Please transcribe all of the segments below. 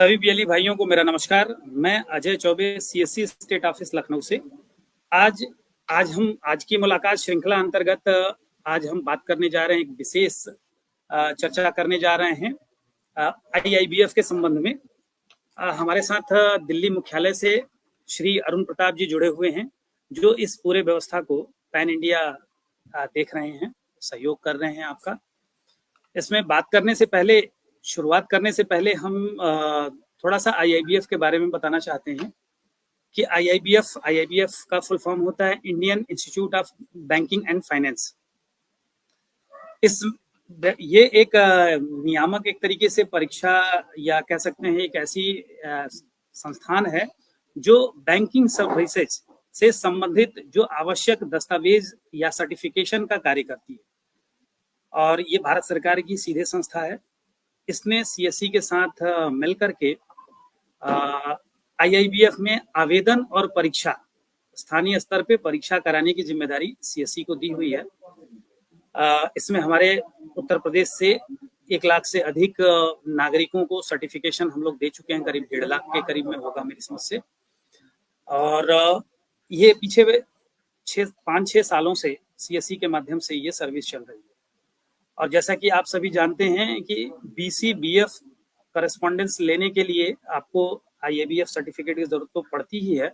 सभी बीएलई भाइयों को मेरा नमस्कार। मैं Ajay Choubey, CSC state office Lucknow से। आज आज की मुलाकात श्रृंखला अंतर्गत आज हम बात करने जा रहे हैं, एक विशेष चर्चा करने जा रहे हैं आईआईबीएफ के संबंध में। हमारे साथ दिल्ली मुख्यालय से श्री अरुण प्रताप जी जुड़े हुए हैं, जो इस पूरे व्यवस्था को पैन इंडिया देख रहे हैं, सहयोग कर रहे हैं आपका। इसमें शुरुआत करने से पहले हम थोड़ा सा आईआईबीएफ के बारे में बताना चाहते हैं कि आईआईबीएफ का फुल फॉर्म होता है Indian institute of banking and finance. ये एक नियामक, एक तरीके से परीक्षा या कह सकते हैं एक ऐसी संस्थान है जो बैंकिंग सर्विसेज से संबंधित जो आवश्यक दस्तावेज या सर्टिफिकेशन का कार्य करती है, और ये भारत सरकार की सीधे संस्था है। इसने सीएससी के साथ मिलकर के आईआईबीएफ में आवेदन और परीक्षा, स्थानीय स्तर पे परीक्षा कराने की जिम्मेदारी सीएससी को दी हुई है। इसमें हमारे उत्तर प्रदेश से 1 लाख से अधिक नागरिकों को सर्टिफिकेशन हम लोग दे चुके हैं, करीब 1.5 लाख के करीब में होगा मेरी समझ से। और ये पीछे 5-6 सालों से सीएससी के माध्यम से ये सर्विस चल रही है। और जैसा कि आप सभी जानते हैं कि बीसीबीएफ करस्पॉन्डेंस लेने के लिए आपको आईआईबीएफ सर्टिफिकेट की जरूरत तो पड़ती ही है,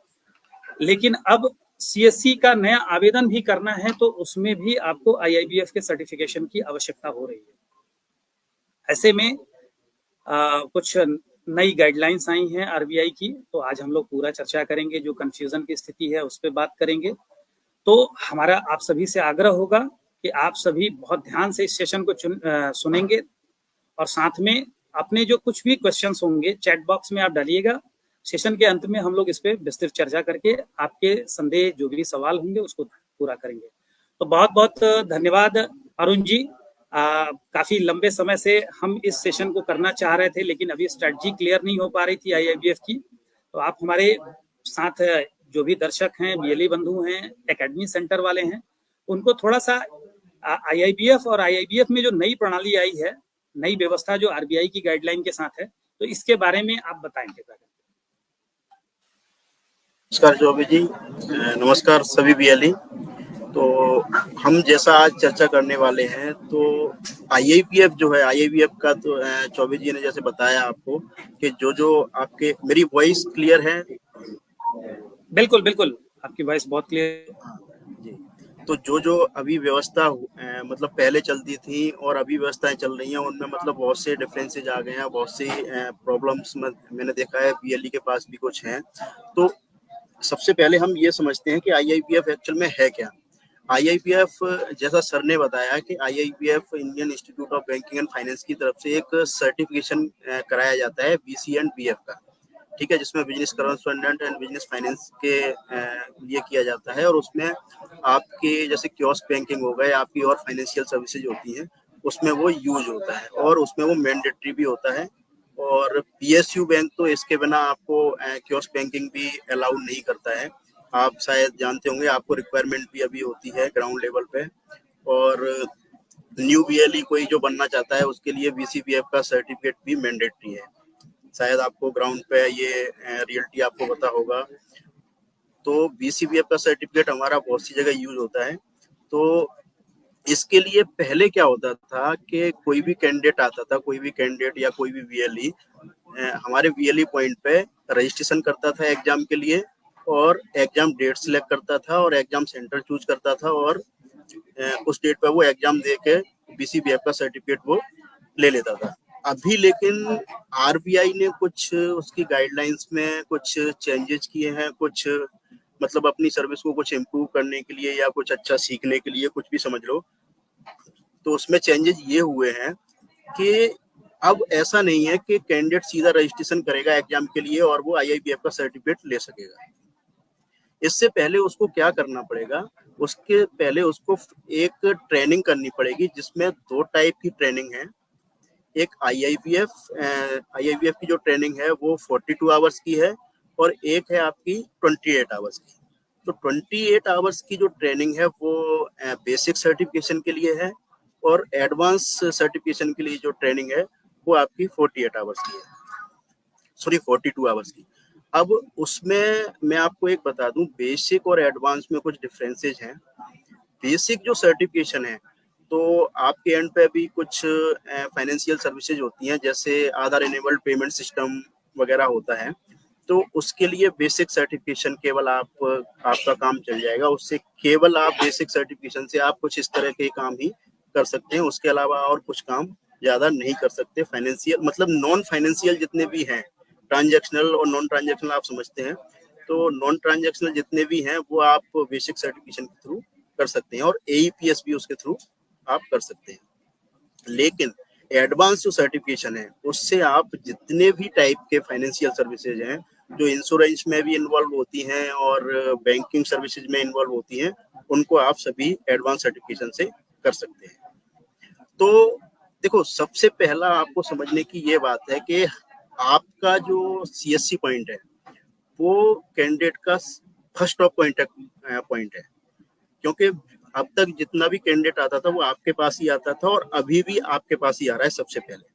लेकिन अब सीएससी का नया आवेदन भी करना है तो उसमें भी आपको आईआईबीएफ के सर्टिफिकेशन की आवश्यकता हो रही है। ऐसे में कुछ नई गाइडलाइंस आई हैं आरबीआई की, तो आज हम लोग पूरा चर्चा करेंगे। जो कंफ्यूजन की स्थिति है उस पर बात करेंगे। तो हमारा आप सभी से आग्रह होगा कि आप सभी बहुत ध्यान से इस सेशन को सुनेंगे, और साथ में अपने जो कुछ भी क्वेश्चंस होंगे चैट बॉक्स में आप डालिएगा। सेशन के अंत में हम लोग इस पे विस्तृत चर्चा करके आपके संदेह, जो भी सवाल होंगे, उसको पूरा करेंगे। तो बहुत बहुत धन्यवाद अरुण जी। काफी लंबे समय से हम इस सेशन को करना चाह रहे थे, लेकिन अभी स्ट्रेटजी क्लियर नहीं हो पा रही थी आईआईबीएफ की। तो आप हमारे साथ जो भी दर्शक हैं, बीएलई बंधु हैं, एकेडमी सेंटर वाले हैं, उनको थोड़ा सा आईआईबीएफ और आईआईबीएफ में जो नई प्रणाली आई है, नई व्यवस्था जो आरबीआई की गाइडलाइन के साथ है, तो इसके बारे में आप बताएंगे। नमस्कार चौबे जी, नमस्कार सभी बीएलई। तो हम जैसा आज चर्चा करने वाले हैं, तो आईआईबीएफ जो है, आईआईबीएफ का तो चौबे जी ने जैसे बताया आपको कि जो आपके, मेरी वॉइस क्लियर है? बिल्कुल बिल्कुल, आपकी वॉइस बहुत क्लियर जी। तो जो अभी व्यवस्था मतलब पहले चलती थी और अभी व्यवस्थाएं चल रही हैं, उनमें मतलब बहुत से डिफरेंसेज आ गए हैं, बहुत सी प्रॉब्लम्स मैंने देखा है, बीएलई के पास भी कुछ हैं। तो सबसे पहले हम ये समझते हैं कि आईआईबीएफ एक्चुअल में है क्या। आईआईबीएफ, जैसा सर ने बताया कि IIBF Indian institute of banking and finance की तरफ से एक सर्टिफिकेशन कराया जाता है बीसी एंड बीएफ का, ठीक है, जिसमें business correspondent and business finance के लिए किया जाता है। और उसमें आपके जैसे कियोस्क बैंकिंग हो गए, आपकी और फाइनेंशियल सर्विसेज होती हैं, उसमें वो यूज होता है, और उसमें वो मैंडेटरी भी होता है। और पीएसयू बैंक तो इसके बिना आपको कियोस्क बैंकिंग भी अलाउड नहीं करता है। आप शायद जानते होंगे, आपको रिक्वायरमेंट भी अभी होती है ग्राउंड लेवल पे। और न्यू बीएलई कोई जो बनना चाहता है, उसके लिए बीसीबीएफ का सर्टिफिकेट भी मैंडेटरी है। शायद आपको ग्राउंड पे ये रियलिटी आपको पता होगा। तो बीसीबीएफ का सर्टिफिकेट हमारा बहुत सी जगह यूज होता है। तो इसके लिए पहले क्या होता था कि कोई भी कैंडिडेट आता था, कोई भी कैंडिडेट या कोई भी बीएलई हमारे बीएलई पॉइंट पे रजिस्ट्रेशन करता था एग्जाम के लिए, और एग्जाम डेट सिलेक्ट करता था और एग्जाम सेंटर चूज करता था, और उस डेट पर वो एग्जाम दे के बीसीबीएफ का सर्टिफिकेट वो ले लेता था। अभी लेकिन आरबीआई ने कुछ उसकी गाइडलाइंस में कुछ चेंजेस किए हैं, कुछ मतलब अपनी सर्विस को कुछ इम्प्रूव करने के लिए या कुछ अच्छा सीखने के लिए, कुछ भी समझ लो। तो उसमें चेंजेस ये हुए हैं कि अब ऐसा नहीं है कि कैंडिडेट सीधा रजिस्ट्रेशन करेगा एग्जाम के लिए और वो आईआईबीएफ का सर्टिफिकेट ले सकेगा। इससे पहले उसको क्या करना पड़ेगा, उसके पहले उसको एक ट्रेनिंग करनी पड़ेगी, जिसमें 2 टाइप की ट्रेनिंग है। एक आईआईबीएफ की जो ट्रेनिंग है वो 42 आवर्स की है, और एक है आपकी 28 आवर्स की। तो 28 आवर्स की जो ट्रेनिंग है वो बेसिक सर्टिफिकेशन के लिए है, और एडवांस सर्टिफिकेशन के लिए जो ट्रेनिंग है वो आपकी 48 आवर्स की है। सॉरी 42 आवर्स की। अब उसमें मैं आपको एक बता दूं, बेसिक और एडवांस में कुछ डिफरेंसेज हैं। बेसिक जो सर्टिफिकेशन है, तो आपके एंड पे भी कुछ फाइनेंशियल सर्विसेज होती हैं, जैसे आधार इनेबल्ड पेमेंट सिस्टम वगैरह होता है, तो उसके लिए बेसिक सर्टिफिकेशन केवल आपका काम चल जाएगा। उससे केवल आप बेसिक सर्टिफिकेशन से आप कुछ इस तरह के काम ही कर सकते हैं, उसके अलावा और कुछ काम ज्यादा नहीं कर सकते। फाइनेंशियल मतलब नॉन फाइनेंशियल जितने भी हैं, ट्रांजैक्शनल और नॉन ट्रांजैक्शनल आप समझते हैं, तो नॉन ट्रांजैक्शनल जितने भी हैं वो आप बेसिक सर्टिफिकेशन के थ्रू कर सकते हैं, और AEPS भी उसके थ्रू आप कर सकते हैं। लेकिन एडवांस जो सर्टिफिकेशन है, उससे आप जितने भी टाइप के फाइनेंशियल सर्विसेज हैं, जो इंश्योरेंस में भी इन्वॉल्व होती हैं और बैंकिंग सर्विसेज में इन्वॉल्व होती हैं, उनको आप सभी एडवांस सर्टिफिकेशन से कर सकते हैं। तो देखो, सबसे पहला आपको समझने की ये बात है कि आपका जो CSC पॉइंट है, वो कैंडिडेट का फर्स्ट ऑफ पॉइंट है, क्योंकि अब तक जितना भी कैंडिडेट आता था वो आपके पास ही आता था, और अभी भी आपके पास ही आ रहा है सबसे पहले।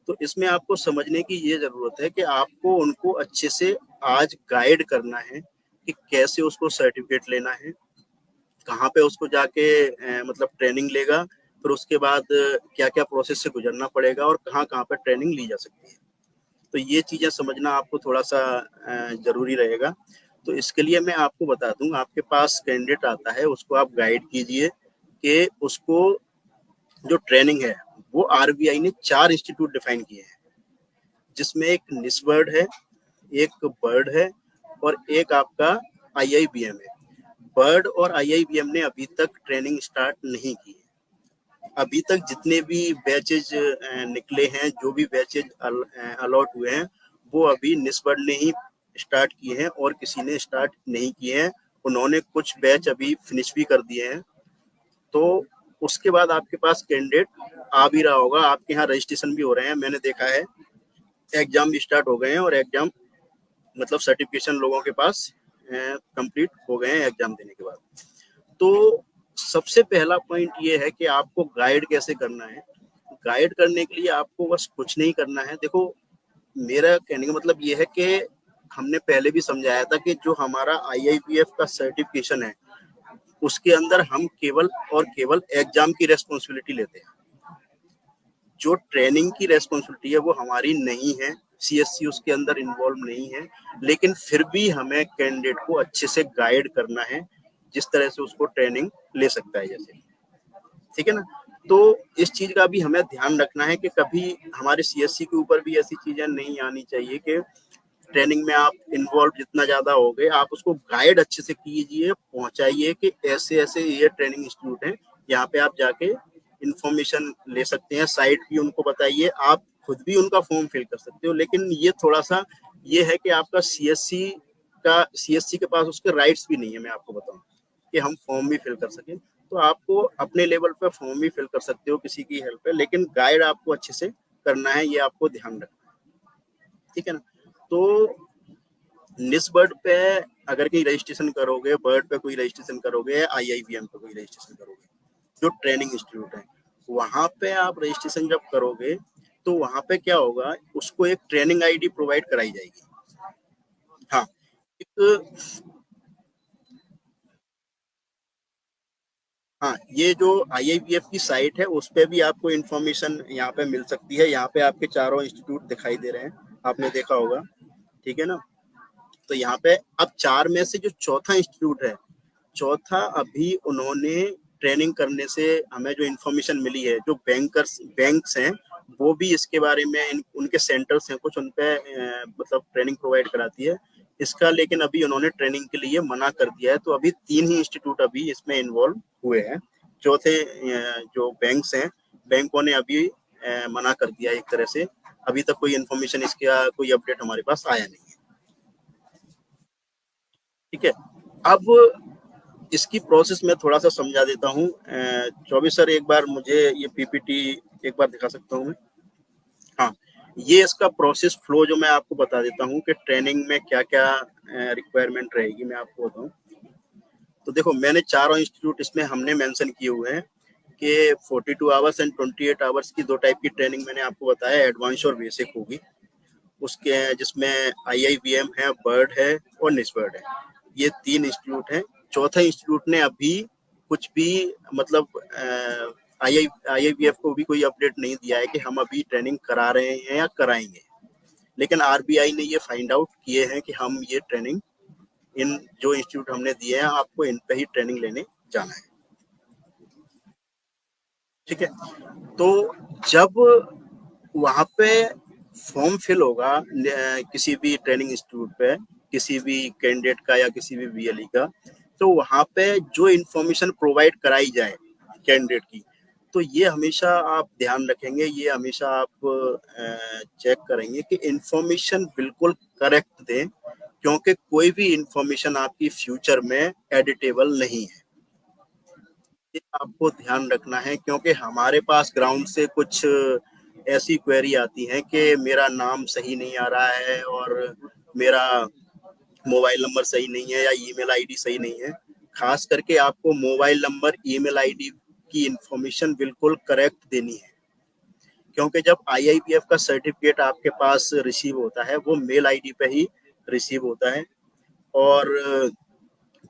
तो इसमें आपको समझने की ये जरूरत है कि आपको उनको अच्छे से आज गाइड करना है कि कैसे उसको सर्टिफिकेट लेना है, कहाँ पे उसको जाके मतलब ट्रेनिंग लेगा, फिर उसके बाद क्या क्या प्रोसेस से गुजरना पड़ेगा, और कहाँ कहाँ पे ट्रेनिंग ली जा सकती है। तो ये चीजें समझना आपको थोड़ा सा जरूरी रहेगा। तो इसके लिए मैं आपको बता दूं, आपके पास कैंडिडेट आता है, उसको आप गाइड कीजिए कि उसको जो ट्रेनिंग है, वो RBI ने 4 इंस्टीट्यूट डिफाइन किए हैं, जिसमें एक निस्बर्ड है, एक बर्ड है, और एक आपका IIBM है। बर्ड और IIBM ने अभी तक ट्रेनिंग स्टार्ट नहीं की है। अभी तक जितने भी बैचेज निकले हैं, जो भी बैचेज अलॉट हुए हैं, वो अभी निस्बर्ड ने ही स्टार्ट किए हैं, और किसी ने स्टार्ट नहीं किए हैं। उन्होंने कुछ बैच अभी फिनिश भी कर दिए हैं। तो उसके बाद आपके पास कैंडिडेट आ भी रहा होगा, आपके यहाँ रजिस्ट्रेशन भी हो रहे हैं, मैंने देखा है। एग्जाम भी स्टार्ट हो गए हैं, और एग्जाम मतलब सर्टिफिकेशन लोगों के पास कंप्लीट हो गए हैं एग्जाम देने के बाद। तो सबसे पहला पॉइंट ये है कि आपको गाइड कैसे करना है। गाइड करने के लिए आपको बस कुछ नहीं करना है। देखो, मेरा कहने का मतलब ये है कि हमने पहले भी समझाया था कि जो हमारा IIPF का सर्टिफिकेशन है, उसके अंदर हम केवल और केवल एग्जाम की रेस्पॉन्सिबिलिटी लेते हैं। जो ट्रेनिंग की रेस्पॉन्सिबिलिटी है वो हमारी नहीं है, CSC उसके अंदर इन्वॉल्व नहीं है। लेकिन फिर भी हमें कैंडिडेट को अच्छे से गाइड करना है, जिस तरह से उसको ट्रेनिंग ले सकता है, जैसे, ठीक है ना। तो इस चीज का भी हमें ध्यान रखना है कि कभी हमारे CSC के ऊपर भी ऐसी चीजें नहीं आनी चाहिए कि ट्रेनिंग में आप इन्वॉल्व जितना ज्यादा हो गए, आप उसको गाइड अच्छे से कीजिए, पहुंचाइए कि ऐसे ऐसे ये ट्रेनिंग इंस्टीट्यूट है, यहाँ पे आप जाके इंफॉर्मेशन ले सकते हैं। साइट भी उनको बताइए, आप खुद भी उनका फॉर्म फिल कर सकते हो। लेकिन ये थोड़ा सा ये है कि आपका CSC के पास उसके राइट्स भी नहीं है, मैं आपको बताऊं, कि हम फॉर्म भी फिल कर सकें। तो आपको अपने लेवल पे फॉर्म भी फिल कर सकते हो किसी की हेल्प पे, लेकिन गाइड आपको अच्छे से करना है, ये आपको ध्यान रखना है, ठीक है ना। तो निस्बर्ड पे अगर कहीं रजिस्ट्रेशन करोगे, बर्ड पे कोई रजिस्ट्रेशन करोगे, IIBM पे कोई रजिस्ट्रेशन करोगे, जो ट्रेनिंग इंस्टीट्यूट है, वहां पे आप रजिस्ट्रेशन जब करोगे, तो वहां पे क्या होगा, उसको एक ट्रेनिंग ID प्रोवाइड कराई जाएगी। हाँ, एक हाँ, ये जो IIPF की साइट है, उस पे भी आपको इन्फॉर्मेशन यहाँ पे मिल सकती है। यहाँ पे आपके चारों इंस्टीट्यूट दिखाई दे रहे हैं, आपने देखा होगा, ठीक है ना। तो यहाँ पे अब 4 में से जो चौथा इंस्टीट्यूट है, चौथा अभी उन्होंने ट्रेनिंग करने से हमें जो इन्फॉर्मेशन मिली है, जो बैंक्स हैं, वो भी इसके बारे में उनके सेंटर्स हैं कुछ, उन पे मतलब ट्रेनिंग प्रोवाइड कराती है इसका। लेकिन अभी उन्होंने ट्रेनिंग के लिए मना कर दिया है। तो अभी 3 ही इंस्टीट्यूट अभी इसमें इन्वॉल्व हुए हैं। चौथे जो बैंक्स हैं, बैंकों ने अभी मना कर दिया एक तरह से। अभी तक कोई इन्फॉर्मेशन इसका कोई अपडेट हमारे पास आया नहीं है, ठीक है। अब इसकी प्रोसेस में थोड़ा सा समझा देता हूँ। चौबे सर, एक बार मुझे ये PPT एक बार दिखा सकता हूँ मैं? हाँ, ये इसका प्रोसेस फ्लो जो मैं आपको बता देता हूँ कि ट्रेनिंग में क्या क्या रिक्वायरमेंट रहेगी, मैं आपको बताऊँ। तो देखो, मैंने चारों इंस्टीट्यूट इसमें हमने मेंशन किए हुए हैं कि 42 आवर्स एंड 28 आवर्स की 2 टाइप की ट्रेनिंग मैंने आपको बताया, एडवांस और बेसिक होगी। उसके जिसमें IIBM है, बर्ड है और निस्बर्ड है। ये 3 इंस्टीट्यूट हैं। चौथा इंस्टीट्यूट ने अभी कुछ भी मतलब IIBF को भी कोई अपडेट नहीं दिया है कि हम अभी ट्रेनिंग करा रहे हैं या कराएंगे, लेकिन RBI ने ये फाइंड आउट किए हैं कि हम ये ट्रेनिंग इन जो इंस्टीट्यूट हमने दिए हैं आपको इन पे ही ट्रेनिंग लेने जाना है। ठीक है, तो जब वहां पे फॉर्म फिल होगा किसी भी ट्रेनिंग इंस्टीट्यूट पे, किसी भी कैंडिडेट का या किसी भी VLE का, तो वहां पे जो इन्फॉर्मेशन प्रोवाइड कराई जाए कैंडिडेट की, तो ये हमेशा आप ध्यान रखेंगे, ये हमेशा आप चेक करेंगे कि इन्फॉर्मेशन बिल्कुल करेक्ट दें, क्योंकि कोई भी इन्फॉर्मेशन आपकी फ्यूचर में एडिटेबल नहीं है। ये आपको ध्यान रखना है, क्योंकि हमारे पास ग्राउंड से कुछ ऐसी क्वेरी आती है कि मेरा नाम सही नहीं आ रहा है और मेरा मोबाइल नंबर सही नहीं है या ईमेल आईडी सही नहीं है। खास करके आपको मोबाइल नंबर, ईमेल आईडी की इंफॉर्मेशन बिल्कुल करेक्ट देनी है, क्योंकि जब IIBF का सर्टिफिकेट आपके पास रिसीव होता है वो मेल आईडी पे ही रिसीव होता है, और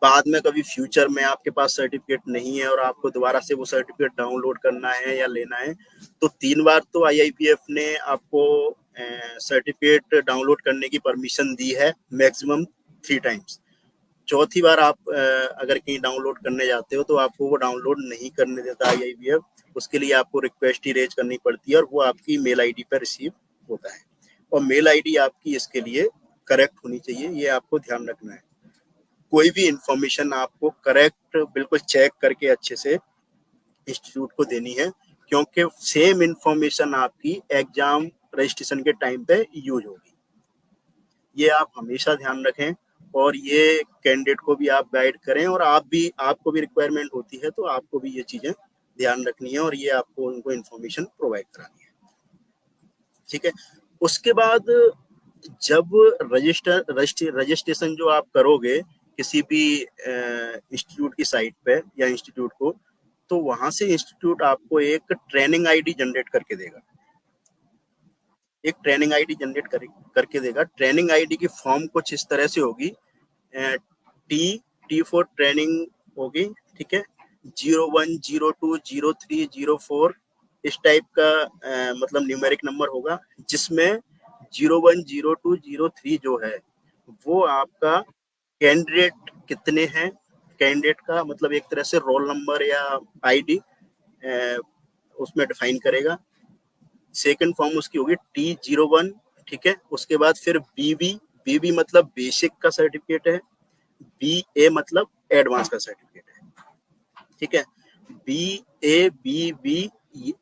बाद में कभी फ्यूचर में आपके पास सर्टिफिकेट नहीं है और आपको दोबारा से वो सर्टिफिकेट डाउनलोड करना है या लेना है, तो 3 बार तो IIBF ने आपको सर्टिफिकेट डाउनलोड करने की परमिशन दी है, मैक्सिमम 3 टाइम्स। चौथी बार आप अगर कहीं डाउनलोड करने जाते हो तो आपको वो डाउनलोड नहीं करने देता IIBF, उसके लिए आपको रिक्वेस्ट ही रेज करनी पड़ती है और वो आपकी मेल आईडी पर रिसीव होता है, और मेल आईडी आपकी इसके लिए करेक्ट होनी चाहिए, ये आपको ध्यान रखना है। कोई भी इंफॉर्मेशन आपको करेक्ट बिल्कुल चेक करके अच्छे से इंस्टीट्यूट को देनी है, क्योंकि सेम इंफॉर्मेशन आपकी एग्जाम रजिस्ट्रेशन के टाइम पे यूज होगी। ये आप हमेशा ध्यान रखें, और ये कैंडिडेट को भी आप गाइड करें, और आपको भी रिक्वायरमेंट होती है तो आपको भी ये चीजें ध्यान रखनी है और ये आपको उनको इंफॉर्मेशन प्रोवाइड करानी है। ठीक है, उसके बाद जब रजिस्ट्रेशन जो आप करोगे किसी भी इंस्टीट्यूट की साइट पे या इंस्टीट्यूट को, तो वहां से इंस्टीट्यूट आपको एक ट्रेनिंग आईडी जनरेट करके देगा, एक ट्रेनिंग आईडी जनरेट करके देगा। ट्रेनिंग आईडी की फॉर्म कुछ इस तरह से होगी, टी फॉर ट्रेनिंग होगी, ठीक है, 01, 02, 03, 04 इस टाइप का मतलब न्यूमेरिक नंबर होगा, जिसमें 01, 02, 03 जो है वो आपका कैंडिडेट कितने हैं, कैंडिडेट का मतलब एक तरह से रोल नंबर या आईडी उसमें डिफाइन करेगा। सेकंड फॉर्म उसकी होगी T01, ठीक है, उसके बाद फिर बीबी मतलब बेसिक का सर्टिफिकेट है, BA मतलब एडवांस का सर्टिफिकेट है, ठीक है, BA, BB,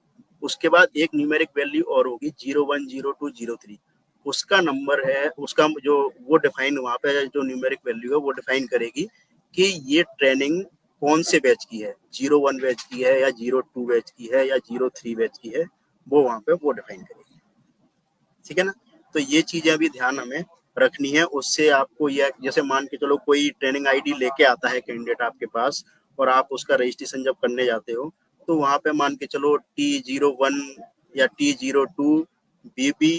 उसके बाद एक न्यूमेरिक वैल्यू और होगी 01, 02, 03, उसका नंबर है, उसका जो वो डिफाइन वहां पे जो न्यूमेरिक वैल्यू है वो डिफाइन करेगी कि ये ट्रेनिंग कौन से बैच की है, 01 बैच की है या 02 बैच की है या 03 बैच की है, वो वहां पे वो डिफाइन करेगी। ठीक है ना, तो ये चीजें अभी ध्यान हमें रखनी है। उससे आपको ये, जैसे मान के चलो कोई ट्रेनिंग आईडी लेके आता है कैंडिडेट आपके पास और आप उसका रजिस्ट्रेशन जब करने जाते हो, तो वहां पे मान के चलो T01 या T02 BB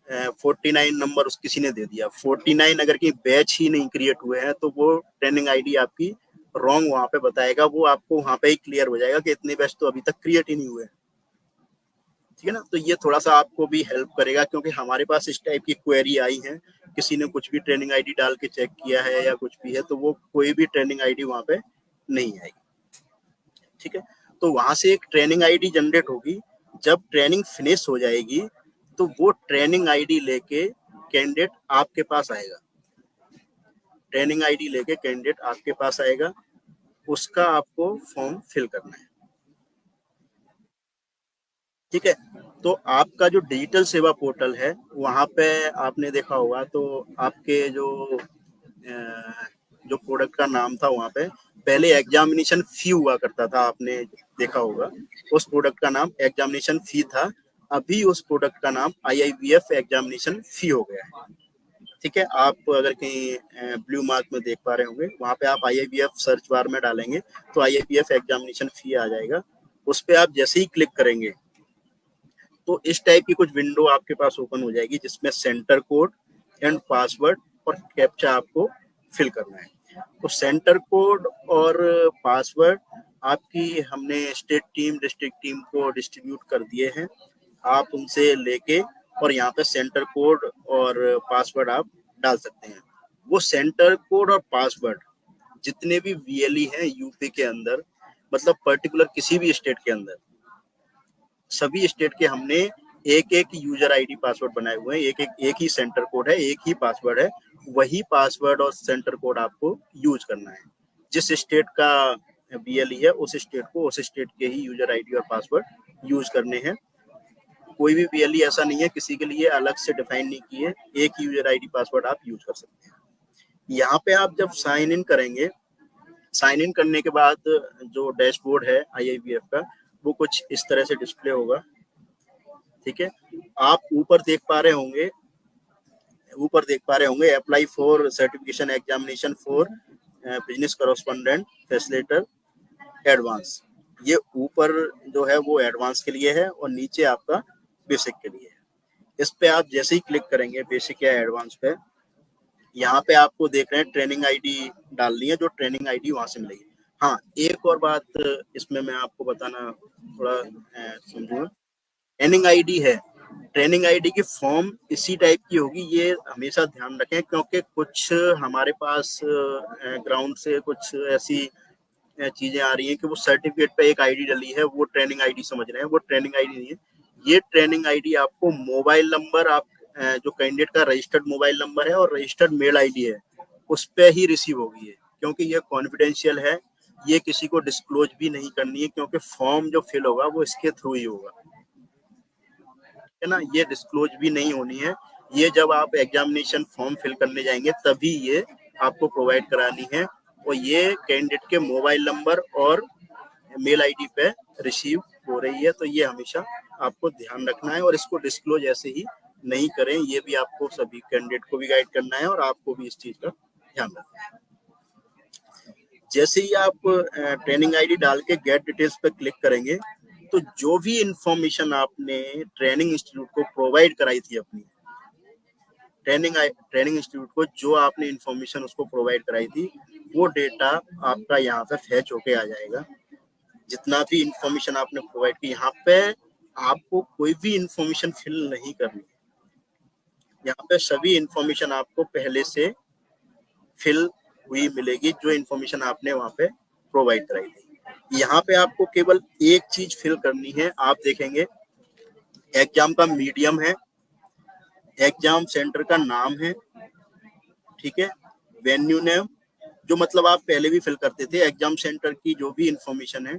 49 नंबर उस किसी ने दे दिया, 49 अगर कहीं बैच ही नहीं क्रिएट हुए हैं तो वो ट्रेनिंग आईडी आपकी रॉन्ग वहां पे बताएगा, वो आपको वहां पे ही क्लियर हो जाएगा कि इतने बैच तो अभी तक क्रिएट ही नहीं हुए। ठीक है ना, तो ये थोड़ा सा आपको भी हेल्प करेगा, क्योंकि हमारे पास इस टाइप की क्वेरी आई है, किसी ने कुछ भी ट्रेनिंग आईडी डाल के चेक किया है या कुछ भी है, तो वो कोई भी ट्रेनिंग आईडी वहां पे नहीं आएगी। ठीक है, तो वहां से एक ट्रेनिंग आईडी जनरेट होगी, जब ट्रेनिंग फिनिश हो जाएगी तो वो ट्रेनिंग आईडी लेके कैंडिडेट आपके पास आएगा, ट्रेनिंग आईडी लेके कैंडिडेट आपके पास आएगा, उसका आपको फॉर्म फिल करना है। ठीक है, तो आपका जो डिजिटल सेवा पोर्टल है वहां पे आपने देखा होगा, तो आपके जो प्रोडक्ट का नाम था वहां पे पहले एग्जामिनेशन फी हुआ करता था, आपने देखा होगा, उस प्रोडक्ट का नाम एग्जामिनेशन फी था, अभी उस प्रोडक्ट का नाम IIBF एग्जामिनेशन फी हो गया है। ठीक है, आप अगर कहीं ब्लू मार्क में देख पा रहे होंगे, वहां पे आप IIBF सर्च बार में डालेंगे तो IIBF एग्जामिनेशन फी आ जाएगा, उस पर आप जैसे ही क्लिक करेंगे तो इस टाइप की कुछ विंडो आपके पास ओपन हो जाएगी जिसमें सेंटर कोड एंड पासवर्ड और कैप्चा आपको फिल करना है। तो सेंटर कोड और पासवर्ड आपकी हमने स्टेट टीम डिस्ट्रिक्ट टीम को डिस्ट्रीब्यूट कर दिए हैं। आप उनसे लेके और यहाँ पे सेंटर कोड और पासवर्ड आप डाल सकते हैं। वो सेंटर कोड और पासवर्ड जितने भी वीएलई हैं यूपी के अंदर, मतलब पर्टिकुलर किसी भी स्टेट के अंदर, सभी स्टेट के हमने एक एक यूजर आईडी पासवर्ड बनाए हुए हैं। एक ही सेंटर कोड है, एक ही पासवर्ड है। वही पासवर्ड और सेंटर कोड आपको यूज करना है। जिस स्टेट का वीएलई है उस स्टेट को उस स्टेट के ही यूजर आईडी और पासवर्ड यूज करने हैं। कोई भी वीएलई ऐसा नहीं है किसी के लिए अलग से डिफाइन नहीं किए, एक ही यूजर आईडी पासवर्ड आप यूज कर सकते हैं। यहाँ पे आप जब साइन इन करेंगे, साइन इन करने के बाद जो डैशबोर्ड है आईआईबीएफ का वो कुछ इस तरह से डिस्प्ले होगा। ठीक है, आप ऊपर देख पा रहे होंगे apply for certification examination for business correspondent facilitator advance. ये ऊपर जो है वो एडवांस के लिए है और नीचे आपका बेसिक के लिए है। इस पे आप जैसे ही क्लिक करेंगे बेसिक या एडवांस पे, यहाँ पे आपको देख रहे हैं ट्रेनिंग आईडी डालनी है, जो ट्रेनिंग आईडी वहां से मिलेगी। हाँ, एक और बात इसमें मैं आपको बताना थोड़ा समझूंगा। ट्रेनिंग आईडी है, ट्रेनिंग आईडी की फॉर्म इसी टाइप की होगी, ये हमेशा ध्यान रखें, क्योंकि कुछ हमारे पास ग्राउंड से कुछ ऐसी चीजें आ रही हैं कि वो सर्टिफिकेट पे एक आईडी डली है, वो ट्रेनिंग आईडी समझ रहे हैं। वो ट्रेनिंग आईडी नहीं है। ये ट्रेनिंग आईडी आपको मोबाइल नंबर, आप जो कैंडिडेट का रजिस्टर्ड मोबाइल नंबर है और रजिस्टर्ड मेल आईडी है उस पे ही रिसीव होगी है, क्योंकि ये कॉन्फिडेंशियल है। ये किसी को डिस्क्लोज भी नहीं करनी है, क्योंकि फॉर्म जो फिल होगा वो इसके थ्रू ही होगा, है ना। ये डिस्क्लोज भी नहीं होनी है। ये जब आप एग्जामिनेशन फॉर्म फिल करने जाएंगे तभी ये आपको प्रोवाइड करानी है, और ये कैंडिडेट के मोबाइल नंबर और मेल आईडी पे रिसीव हो रही है। तो ये हमेशा आपको ध्यान रखना है और इसको डिस्क्लोज ऐसे ही नहीं करें। ये भी आपको सभी कैंडिडेट को भी गाइड करना है और आपको भी इस चीज का ध्यान रखना है। जैसे ही आप ट्रेनिंग आईडी डाल के गेट डिटेल्स पे क्लिक करेंगे तो जो भी इंफॉर्मेशन आपने ट्रेनिंग इंस्टीट्यूट को प्रोवाइड कराई थी, अपनी ट्रेनिंग इंस्टीट्यूट को जो आपने इंफॉर्मेशन उसको प्रोवाइड कराई थी, वो डेटा आपका यहाँ पे फैच होके आ जाएगा। जितना भी इंफॉर्मेशन आपने प्रोवाइड की, यहाँ पे आपको कोई भी इंफॉर्मेशन फिल नहीं करनी। यहाँ पे सभी इंफॉर्मेशन आपको पहले से फिल हुई मिलेगी, जो इंफॉर्मेशन आपने वहाँ पे प्रोवाइड कराई थी। यहाँ पे आपको केवल एक चीज फिल करनी है। आप देखेंगे एग्जाम का मीडियम है, एग्जाम सेंटर का नाम है, ठीक है, वेन्यू नेम, जो मतलब आप पहले भी फिल करते थे। एग्जाम सेंटर की जो भी इंफॉर्मेशन है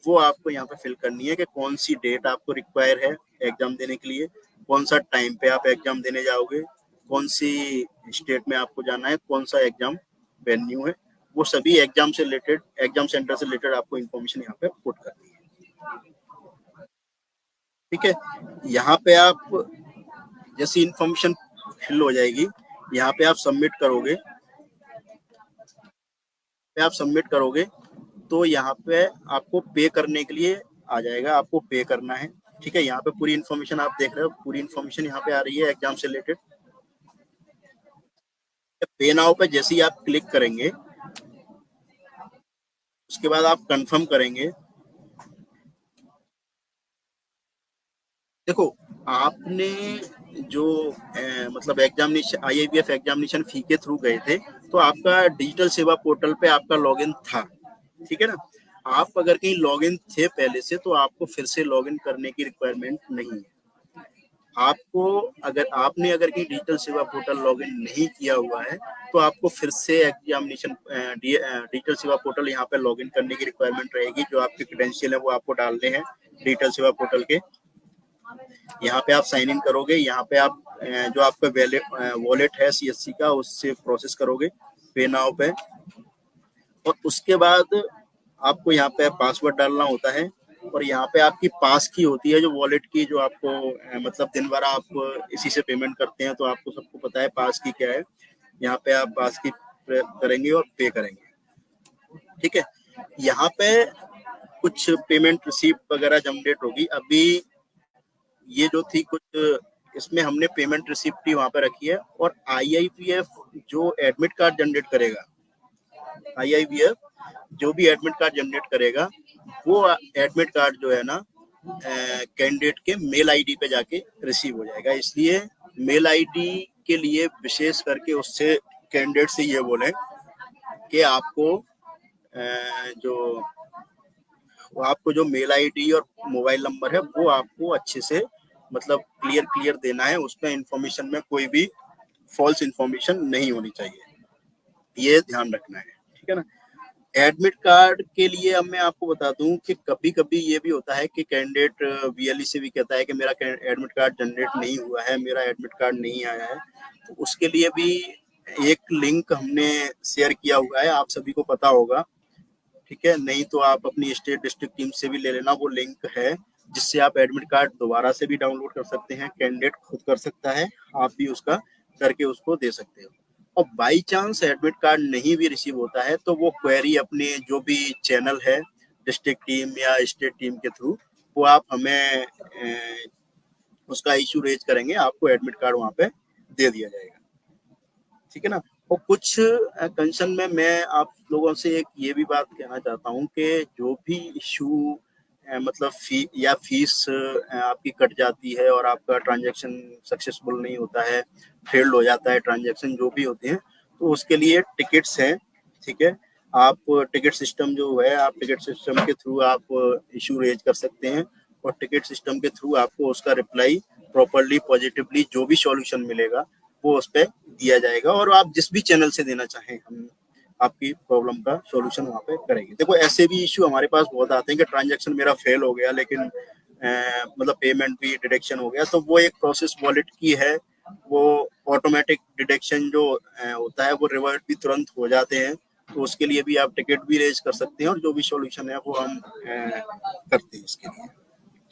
वो आपको यहाँ पे फिल करनी है कि कौन सी डेट आपको रिक्वायर है एग्जाम देने के लिए, कौन सा टाइम पे आप एग्जाम देने जाओगे, कौन सी स्टेट में आपको जाना है, कौन सा एग्जाम वेन्यू है। वो सभी एग्जाम से रिलेटेड, एग्जाम सेंटर से रिलेटेड आपको इंफॉर्मेशन यहाँ पे पुट करनी है। ठीक है, यहाँ पे आप जैसी इंफॉर्मेशन फिल हो जाएगी, यहाँ पे आप सबमिट करोगे तो यहाँ पे आपको पे करने के लिए आ जाएगा, आपको पे करना है। ठीक है, यहाँ पे पूरी इंफॉर्मेशन आप देख रहे हो, पूरी इंफॉर्मेशन यहाँ पे आ रही है एग्जाम से रिलेटेड। पे नाउ पे जैसे ही आप क्लिक करेंगे उसके बाद आप कंफर्म करेंगे। देखो, आपने जो मतलब एग्जामिनेशन, आईआईबीएफ एग्जामिनेशन फी के थ्रू गए थे, तो आपका डिजिटल सेवा पोर्टल पे आपका लॉगिन था, ठीक है ना। आप अगर कहीं लॉगिन थे पहले से तो आपको फिर से लॉगिन करने की रिक्वायरमेंट नहीं है। आपको अगर कहीं डिजिटल सेवा पोर्टल लॉगिन नहीं किया हुआ है तो आपको फिर से एग्जामिनेशन डिजिटल सेवा पोर्टल यहाँ पे लॉगिन करने की रिक्वायरमेंट रहेगी। जो आपके क्रेडेंशियल है वो आपको डालने हैं डिजिटल सेवा पोर्टल के। यहाँ पे आप साइन इन करोगे, यहाँ पे आप जो आपका वॉलेट है सीएससी का उससे प्रोसेस करोगे पे नाउ पे, और उसके बाद आपको यहाँ पे पासवर्ड डालना होता है, और यहाँ पे आपकी पास की होती है जो वॉलेट की, जो आपको मतलब दिन भर आप इसी से पेमेंट करते हैं तो आपको सबको पता है पास की क्या है। यहाँ पे आप पास की करेंगे और पे करेंगे। ठीक है, यहाँ पे कुछ पेमेंट रिसीप्ट वगैरह जनरेट होगी। अभी ये जो थी कुछ, इसमें हमने पेमेंट रिसिप्ट ही वहां पे रखी है, और IIPF जो एडमिट कार्ड जनरेट करेगा, IIPF जो भी एडमिट कार्ड जनरेट करेगा, वो एडमिट कार्ड जो है ना कैंडिडेट के मेल आईडी पे जाके रिसीव हो जाएगा। इसलिए मेल आईडी के लिए विशेष करके उससे कैंडिडेट से ये बोलें कि आपको जो मेल आईडी और मोबाइल नंबर है वो आपको अच्छे से मतलब क्लियर देना है, उसमें इंफॉर्मेशन में कोई भी फॉल्स इंफॉर्मेशन नहीं होनी चाहिए, ये ध्यान रखना है, ठीक है ना। एडमिट कार्ड के लिए अब मैं आपको बता दूं कि कभी कभी ये भी होता है कि कैंडिडेट VLE से भी कहता है कि मेरा एडमिट कार्ड जनरेट नहीं हुआ है, मेरा एडमिट कार्ड नहीं आया है। तो उसके लिए भी एक लिंक हमने शेयर किया हुआ है, आप सभी को पता होगा, ठीक है। नहीं तो आप अपनी स्टेट डिस्ट्रिक्ट टीम से भी ले लेना, वो लिंक है जिससे आप एडमिट कार्ड दोबारा से भी डाउनलोड कर सकते हैं, कैंडिडेट खुद कर सकता है, आप भी उसका करके उसको दे सकते हो। और बाई चांस एडमिट कार्ड नहीं भी रिसीव होता है तो वो क्वेरी अपने जो भी चैनल है डिस्ट्रिक्ट टीम या स्टेट टीम के थ्रू, वो आप हमें उसका इशू रेज करेंगे, आपको एडमिट कार्ड वहां पे दे दिया जाएगा, ठीक है ना। और कुछ कंसर्न में मैं आप लोगों से एक ये भी बात कहना चाहता हूँ कि जो भी इशू मतलब फीस आपकी कट जाती है और आपका ट्रांजैक्शन सक्सेसफुल नहीं होता है, फेल्ड हो जाता है ट्रांजैक्शन जो भी होते हैं, तो उसके लिए टिकट्स हैं, ठीक है। आप टिकट सिस्टम जो है, आप टिकट सिस्टम के थ्रू आप इशू रेज कर सकते हैं, और टिकट सिस्टम के थ्रू आपको उसका रिप्लाई प्रॉपरली पॉजिटिवली जो भी सॉल्यूशन मिलेगा वो उस पर दिया जाएगा, और आप जिस भी चैनल से देना चाहें हम आपकी प्रॉब्लम का सॉल्यूशन वहाँ पे करेंगे। देखो ऐसे भी इशू हमारे पास बहुत आते हैं कि ट्रांजैक्शन मेरा फेल हो गया लेकिन मतलब पेमेंट भी डिडक्शन हो गया, तो वो एक प्रोसेस वॉलेट की है, वो ऑटोमेटिक डिडक्शन जो होता है वो रिवर्ट भी तुरंत हो जाते हैं, तो उसके लिए भी आप टिकट भी रेज कर सकते हैं, और जो भी सॉल्यूशन है वो हम करते हैं इसके लिए,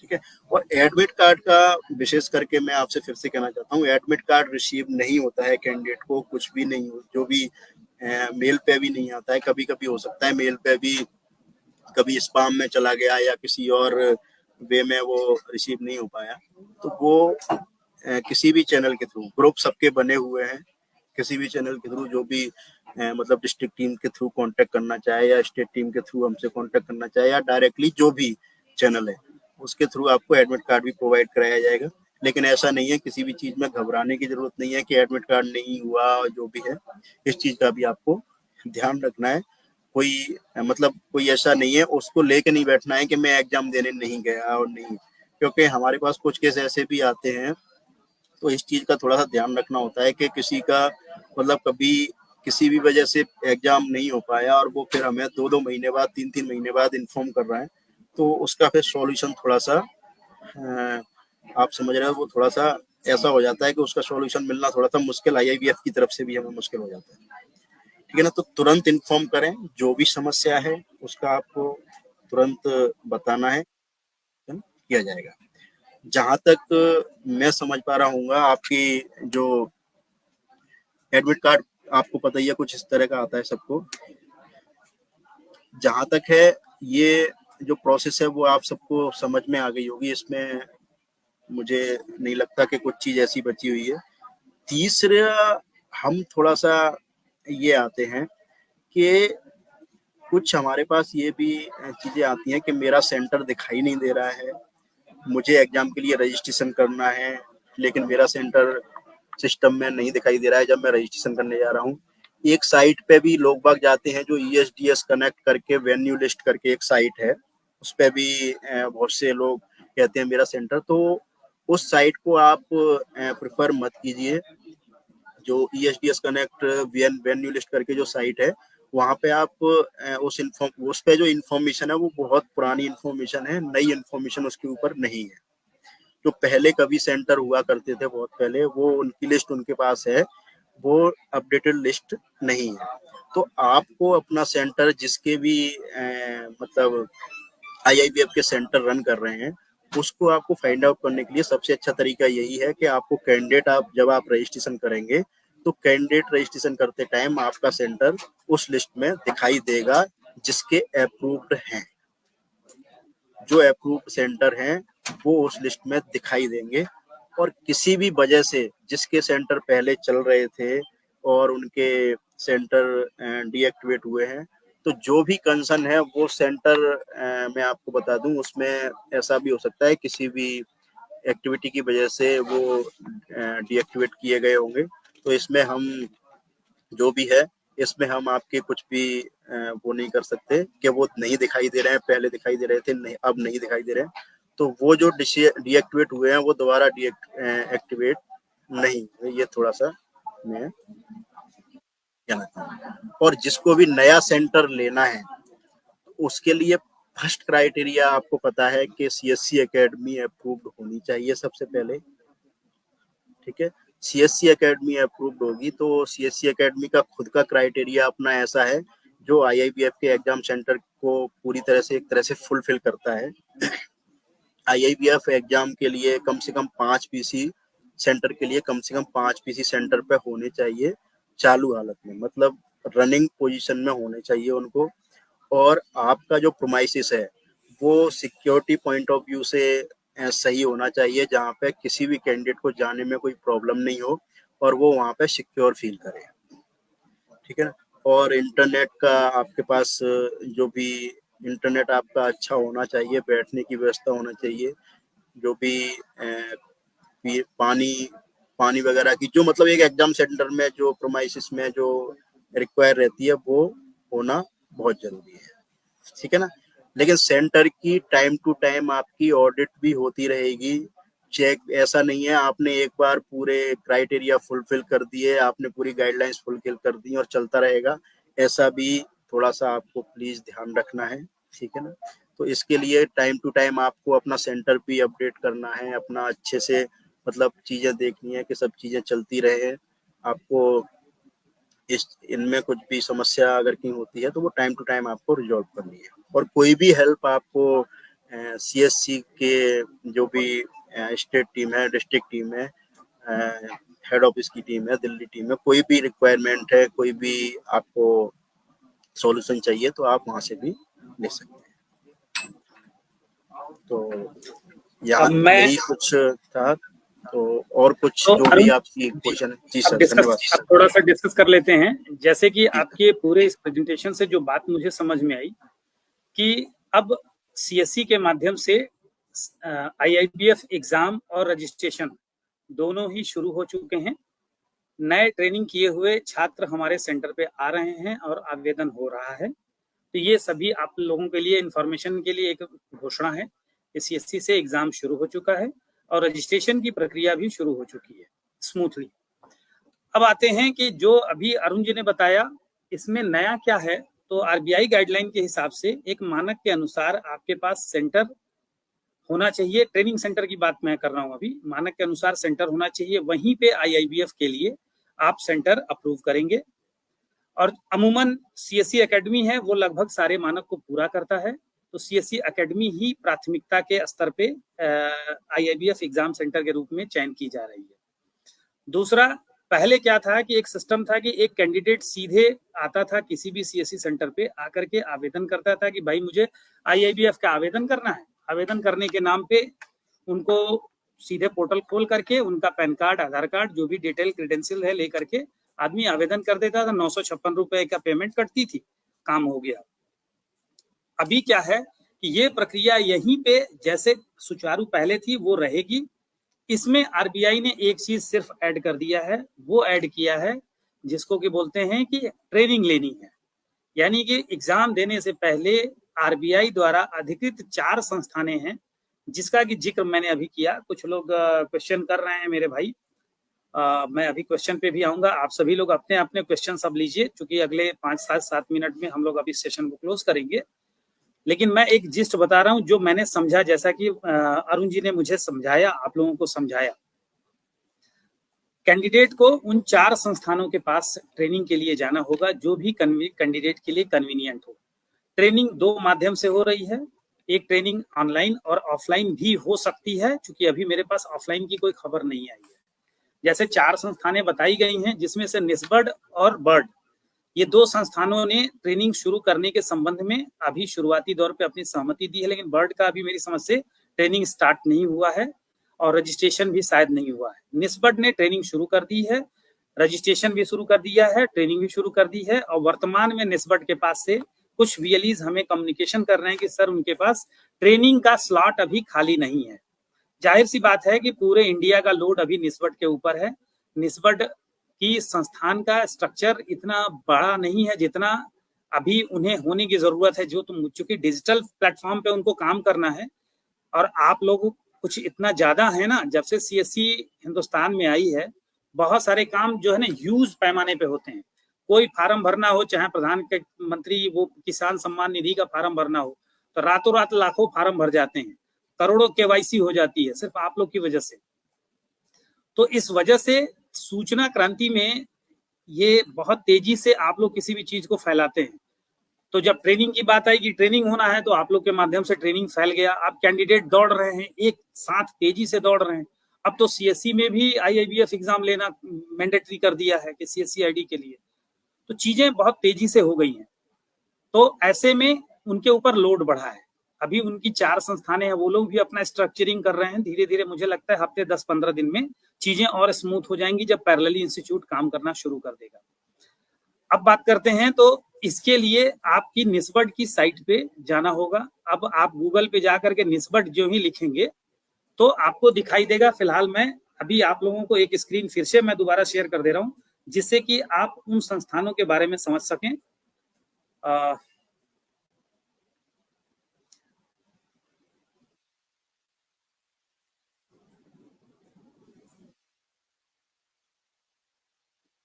ठीक है। और एडमिट कार्ड का विशेष करके मैं आपसे फिर से कहना चाहता हूँ, एडमिट कार्ड रिसीव नहीं होता है कैंडिडेट को, कुछ भी नहीं हो, जो भी मेल पे भी नहीं आता है, कभी कभी हो सकता है मेल पे भी कभी स्पाम में चला गया या किसी और वे में वो रिसीव नहीं हो पाया, तो वो किसी भी चैनल के थ्रू, ग्रुप सबके बने हुए हैं, किसी भी चैनल के थ्रू जो भी मतलब डिस्ट्रिक्ट टीम के थ्रू कांटेक्ट करना चाहे या स्टेट टीम के थ्रू हमसे कांटेक्ट करना चाहे या डायरेक्टली जो भी चैनल है उसके थ्रू आपको एडमिट कार्ड भी प्रोवाइड कराया जाएगा। लेकिन ऐसा नहीं है, किसी भी चीज में घबराने की जरूरत नहीं है कि एडमिट कार्ड नहीं हुआ, जो भी है इस चीज का भी आपको ध्यान रखना है। कोई मतलब कोई ऐसा नहीं है, उसको लेके नहीं बैठना है कि मैं एग्जाम देने नहीं गया और नहीं, क्योंकि हमारे पास कुछ केस ऐसे भी आते हैं, तो इस चीज का थोड़ा सा ध्यान रखना होता है कि किसी का मतलब कभी किसी भी वजह से एग्जाम नहीं हो पाया और वो फिर हमें 2-2 महीने बाद 3-3 महीने बाद इन्फॉर्म कर रहा है, तो उसका फिर सॉल्यूशन थोड़ा सा आप समझ रहे हो, वो थोड़ा सा ऐसा हो जाता है कि उसका सॉल्यूशन मिलना थोड़ा सा मुश्किल, IIBF की तरफ से भी हमें मुश्किल हो जाता है, ठीक है ना। तो तुरंत इन्फॉर्म करें, जो भी समस्या है उसका आपको तुरंत बताना है, किया जाएगा। जहां तक मैं समझ पा रहा हूँ आपकी जो एडमिट कार्ड आपको पता ही है कुछ इस तरह का आता है सबको, जहां तक है ये जो प्रोसेस है वो आप सबको समझ में आ गई होगी, इसमें मुझे नहीं लगता कि कुछ चीज ऐसी बची हुई है। तीसरा हम थोड़ा सा ये आते हैं कि कुछ हमारे पास ये भी चीजें आती हैं कि मेरा सेंटर दिखाई नहीं दे रहा है, मुझे एग्जाम के लिए रजिस्ट्रेशन करना है लेकिन मेरा सेंटर सिस्टम में नहीं दिखाई दे रहा है जब मैं रजिस्ट्रेशन करने जा रहा हूँ। एक साइट पे भी लोग बाग जाते हैं जो ESDS कनेक्ट करके वेन्यू लिस्ट करके एक साइट है, उस पे भी बहुत से लोग कहते हैं मेरा सेंटर, तो उस साइट को आप प्रेफर मत कीजिए। जो ESDS कनेक्ट वेन्यू लिस्ट करके जो साइट है वहाँ पे आप उस पे जो इन्फॉर्मेशन है वो बहुत पुरानी इन्फॉर्मेशन है, नई इन्फॉर्मेशन उसके ऊपर नहीं है। जो पहले कभी सेंटर हुआ करते थे बहुत पहले, वो उनकी लिस्ट उनके पास है, वो अपडेटेड लिस्ट नहीं है। तो आपको अपना सेंटर जिसके भी मतलब IIBF के सेंटर रन कर रहे हैं उसको आपको फाइंड आउट करने के लिए सबसे अच्छा तरीका यही है कि आपको कैंडिडेट जब आप रजिस्ट्रेशन करेंगे तो कैंडिडेट रजिस्ट्रेशन करते टाइम आपका सेंटर उस लिस्ट में दिखाई देगा जिसके अप्रूव्ड हैं। जो अप्रूव्ड सेंटर हैं वो उस लिस्ट में दिखाई देंगे। और किसी भी वजह से जिसके सेंटर पहले चल रहे थे और उनके सेंटर डीएक्टिवेट हुए हैं, तो जो भी कंसर्न है वो सेंटर मैं आपको बता दूं, उसमें ऐसा भी हो सकता है किसी भी एक्टिविटी की वजह से वो डीएक्टिवेट किए गए होंगे। तो इसमें हम जो भी है, इसमें हम आपके कुछ भी वो नहीं कर सकते कि वो नहीं दिखाई दे रहे हैं, पहले दिखाई दे रहे थे, नहीं अब नहीं दिखाई दे रहे हैं। तो वो जो डीएक्टिवेट हुए हैं वो दोबारा एक्टिवेट नहीं, ये थोड़ा सा मैं कहना चाहूँ। और जिसको भी नया सेंटर लेना है उसके लिए फर्स्ट क्राइटेरिया आपको पता है कि सीएससी एकेडमी अप्रूव्ड होनी चाहिए सबसे पहले, ठीक है। सीएससी एकेडमी अप्रूव्ड होगी तो सीएससी एकेडमी का खुद का क्राइटेरिया अपना ऐसा है जो आईआईबीएफ के एग्जाम सेंटर को पूरी तरह से एक तरह से फुलफिल करता है। आईआईबीएफ एग्जाम के लिए कम से कम 5 पीसी सेंटर के लिए कम से कम 5 पीसी सेंटर पे होने चाहिए चालू हालत में, मतलब रनिंग पोजीशन में होने चाहिए उनको। और आपका जो प्रोमाइसिस है वो सिक्योरिटी पॉइंट ऑफ व्यू से सही होना चाहिए, जहाँ पे किसी भी कैंडिडेट को जाने में कोई प्रॉब्लम नहीं हो और वो वहाँ पे सिक्योर फील करे, ठीक है ना। और इंटरनेट का आपके पास जो भी इंटरनेट आपका अच्छा होना चाहिए, बैठने की व्यवस्था होना चाहिए, जो भी पानी पानी वगैरह की जो मतलब एक एग्जाम सेंटर में जो प्रोमाइसिस में जो रिक्वायर रहती है वो होना बहुत जरूरी है, ठीक है ना। लेकिन सेंटर की टाइम टू टाइम आपकी ऑडिट भी होती रहेगी, चेक। ऐसा नहीं है आपने एक बार पूरे क्राइटेरिया फुलफिल कर दिए, आपने पूरी गाइडलाइंस फुलफिल कर दी और चलता रहेगा, ऐसा भी थोड़ा सा आपको प्लीज ध्यान रखना है, ठीक है ना। तो इसके लिए टाइम टू टाइम आपको अपना सेंटर भी अपडेट करना है, अपना अच्छे से मतलब चीजें देखनी है कि सब चीजें चलती रहे। आपको इनमें कुछ भी समस्या अगर कहीं होती है तो वो टाइम टू टाइम आपको रिजॉल्व करनी है। और कोई भी हेल्प आपको सीएससी के जो भी स्टेट टीम है, डिस्ट्रिक्ट टीम है, हेड ऑफिस की टीम है, दिल्ली टीम है, कोई भी रिक्वायरमेंट है, कोई भी आपको सॉल्यूशन चाहिए तो आप वहां से भी ले सकते हैं। तो यही कुछ था। तो और कुछ तो जो भी आपकी क्वेश्चन। जी सर, धन्यवाद। अब थोड़ा सा डिस्कस कर लेते हैं। जैसे कि आपके पूरे इस प्रेजेंटेशन से जो बात मुझे समझ में आई कि अब सीएससी के माध्यम से आईआईबीएफ एग्जाम और रजिस्ट्रेशन दोनों ही शुरू हो चुके हैं। नए ट्रेनिंग किए हुए छात्र हमारे सेंटर पे आ रहे हैं और आवेदन हो रहा है। तो ये सभी आप लोगों के लिए इंफॉर्मेशन के लिए एक घोषणा है कि सीएससी से एग्जाम शुरू हो चुका है और रजिस्ट्रेशन की प्रक्रिया भी शुरू हो चुकी है स्मूथली। अब आते हैं कि जो अभी अरुण जी ने बताया इसमें नया क्या है। तो आरबीआई गाइडलाइन के हिसाब से एक मानक के अनुसार आपके पास सेंटर होना चाहिए। ट्रेनिंग सेंटर की बात मैं कर रहा हूं, अभी मानक के अनुसार सेंटर होना चाहिए, वहीं पे आईआईबीएफ के लिए आप सेंटर अप्रूव करेंगे। और अमूमन सीएससी एकेडमी है वो लगभग सारे मानक को पूरा करता है, तो सीएससी एकेडमी ही प्राथमिकता के स्तर पे आईआईबीएफ एग्जाम सेंटर के रूप में चयन की जा रही है। दूसरा, पहले क्या था कि एक सिस्टम था कि एक कैंडिडेट सीधे आता था किसी भी सीएससी सेंटर पे आकर के आवेदन करता था कि भाई मुझे आईआईबीएफ का आवेदन करना है। आवेदन करने के नाम पे उनको सीधे पोर्टल खोल करके उनका पैन कार्ड, आधार कार्ड, जो भी डिटेल क्रेडेंशियल है लेकर के आदमी आवेदन कर देता था। 956 रुपए का पेमेंट कटती थी, काम हो गया। अभी क्या है कि ये प्रक्रिया यहीं पे जैसे सुचारू पहले थी वो रहेगी। इसमें आरबीआई ने एक चीज सिर्फ ऐड कर दिया है, वो ऐड किया है जिसको कि बोलते हैं कि ट्रेनिंग लेनी है। यानी कि एग्जाम देने से पहले आरबीआई द्वारा अधिकृत 4 संस्थानें हैं जिसका कि जिक्र मैंने अभी किया। कुछ लोग क्वेश्चन कर रहे हैं मेरे भाई, मैं अभी क्वेश्चन पे भी आऊंगा। आप सभी लोग अपने अपने क्वेश्चन सब लीजिए, क्योंकि अगले 5-7 मिनट में हम लोग अभी सेशन को क्लोज करेंगे। लेकिन मैं एक जिस्ट बता रहा हूं जो मैंने समझा, जैसा कि अरुण जी ने मुझे समझाया, आप लोगों को समझाया। कैंडिडेट को उन 4 संस्थानों के पास ट्रेनिंग के लिए जाना होगा जो भी कैंडिडेट के लिए कन्वीनियंट हो। ट्रेनिंग 2 माध्यम से हो रही है, एक ट्रेनिंग ऑनलाइन और ऑफलाइन भी हो सकती है, क्योंकि अभी मेरे पास ऑफलाइन की कोई खबर नहीं आई है। जैसे 4 संस्थानें बताई गई हैं जिसमें से निस्बर्ड और बर्ड, ये 2 संस्थानों ने ट्रेनिंग शुरू करने के संबंध में अभी शुरुआती दौर पे अपनी सहमति दी है, लेकिन बर्ड का अभी मेरी समझ से ट्रेनिंग स्टार्ट नहीं हुआ है और रजिस्ट्रेशन भी शायद नहीं हुआ है। निस्बड ने ट्रेनिंग शुरू कर दी है, रजिस्ट्रेशन भी शुरू कर दिया है, ट्रेनिंग भी शुरू कर दी है और वर्तमान में निस्बड के पास से कुछ वीएलईज हमें कम्युनिकेशन कर रहे हैं कि सर उनके पास ट्रेनिंग का स्लॉट अभी खाली नहीं है। जाहिर सी बात है कि पूरे इंडिया का लोड अभी निस्बड के ऊपर है। निस्बड की संस्थान का स्ट्रक्चर इतना बड़ा नहीं है जितना अभी उन्हें होने की जरूरत है, जो चूंकि डिजिटल प्लेटफॉर्म पे उनको काम करना है और आप लोग कुछ इतना ज्यादा है ना, जब से सीएससी हिंदुस्तान में आई है बहुत सारे काम जो है ना ह्यूज पैमाने पे होते हैं। कोई फार्म भरना हो, चाहे प्रधानमंत्री वो किसान सम्मान निधि का फार्म भरना हो, तो रातों रात लाखों फार्म भर जाते हैं, करोड़ों केवाईसी हो जाती है सिर्फ आप लोग की वजह से। तो इस वजह से सूचना क्रांति में ये बहुत तेजी से आप लोग किसी भी चीज को फैलाते हैं। तो जब ट्रेनिंग की बात आएगी, ट्रेनिंग होना है, तो आप लोग के माध्यम से ट्रेनिंग फैल गया। अब कैंडिडेट दौड़ रहे हैं, एक साथ तेजी से दौड़ रहे हैं। अब तो सीएससी में भी आईआईबीएफ एग्जाम लेना मैंडेटरी कर दिया है कि सीएससी आईडी के लिए। तो चीजें बहुत तेजी से हो गई हैं। तो ऐसे में उनके ऊपर लोड बढ़ा है। अभी उनकी 4 संस्थानें हैं, वो लोग भी अपना स्ट्रक्चरिंग कर रहे हैं। धीरे धीरे मुझे लगता है हफ्ते 10-15 दिन में चीजें और स्मूथ हो जाएंगी जब पैरेलली इंस्टीट्यूट काम करना शुरू कर देगा। अब बात करते हैं, तो इसके लिए आपकी निस्बड की साइट पे जाना होगा। अब आप गूगल पे जाकर के निस्बड जो ही लिखेंगे तो आपको दिखाई देगा। फिलहाल मैं अभी आप लोगों को एक स्क्रीन फिर से मैं दोबारा शेयर कर दे रहा हूं, जिससे कि आप उन संस्थानों के बारे में समझ सकें।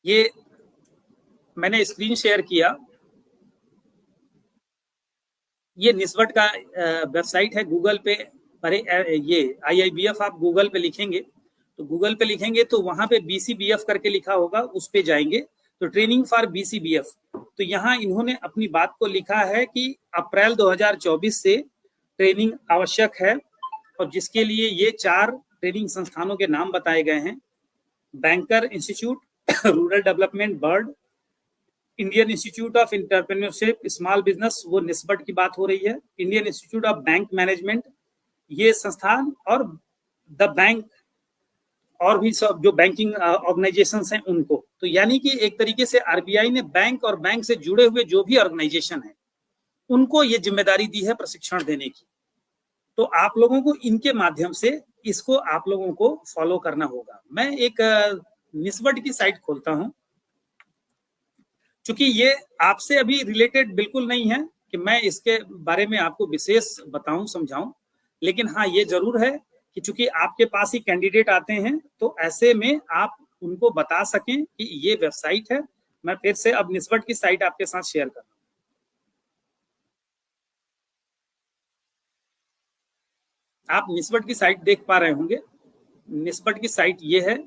ये मैंने स्क्रीन शेयर किया। ये निस्बड का वेबसाइट है। गूगल पे अरे ये आईआईबीएफ आप गूगल पे लिखेंगे तो वहां पे बीसीबीएफ करके लिखा होगा, उस पे जाएंगे तो ट्रेनिंग फॉर बीसीबीएफ। तो यहाँ इन्होंने अपनी बात को लिखा है कि अप्रैल 2024 से ट्रेनिंग आवश्यक है और जिसके लिए ये 4 ट्रेनिंग संस्थानों के नाम बताए गए हैं। Banker institute, rural development bird, Indian institute of entrepreneurship small business, वो निस्बड की बात हो रही है। Indian institute of bank management, ये संस्थान, और द बैंक, और भी सब जो बैंकिंग ऑर्गेनाइजेशंस हैं उनको। तो यानी कि एक तरीके से आरबीआई ने बैंक और बैंक से जुड़े हुए जो भी ऑर्गेनाइजेशन है उनको ये जिम्मेदारी दी है प्रशिक्षण देने की। तो आप लोगों को इनके माध्यम से इसको आप लोगों को फॉलो करना होगा। मैं एक निस्बड की साइट खोलता हूं, चूंकि ये आपसे अभी रिलेटेड बिल्कुल नहीं है कि मैं इसके बारे में आपको विशेष बताऊं समझाऊं, लेकिन हाँ ये जरूर है कि चूंकि आपके पास ही कैंडिडेट आते हैं तो ऐसे में आप उनको बता सकें कि ये वेबसाइट है। मैं फिर से अब निस्बड की साइट आपके साथ शेयर कर रहा हूं। आप निस्बड की साइट देख पा रहे होंगे। निस्बड की साइट ये है।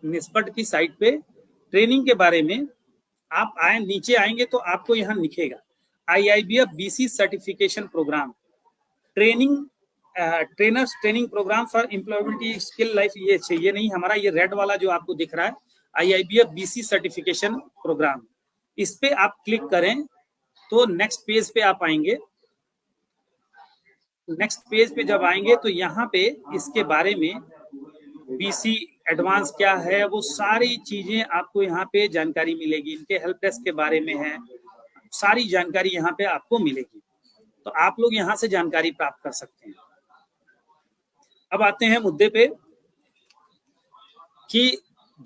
निस्बड की साइट पे ट्रेनिंग के बारे में आप आए, नीचे आएंगे तो आपको यहाँ लिखेगा IIBF BC certification program, trainers training program for employability skill life. ये चाहिए नहीं हमारा, ये रेड वाला जो आपको दिख रहा है आईआईबीएफ बीसी सर्टिफिकेशन प्रोग्राम, इस पे आप क्लिक करें तो नेक्स्ट पेज पे आप आएंगे। नेक्स्ट पेज पे जब आएंगे तो यहाँ पे इसके बारे में बीसी एडवांस क्या है वो सारी चीजें आपको यहाँ पे जानकारी मिलेगी। इनके हेल्प डेस्क के बारे में है, सारी जानकारी यहाँ पे आपको मिलेगी। तो आप लोग यहाँ से जानकारी प्राप्त कर सकते हैं। अब आते हैं मुद्दे पे कि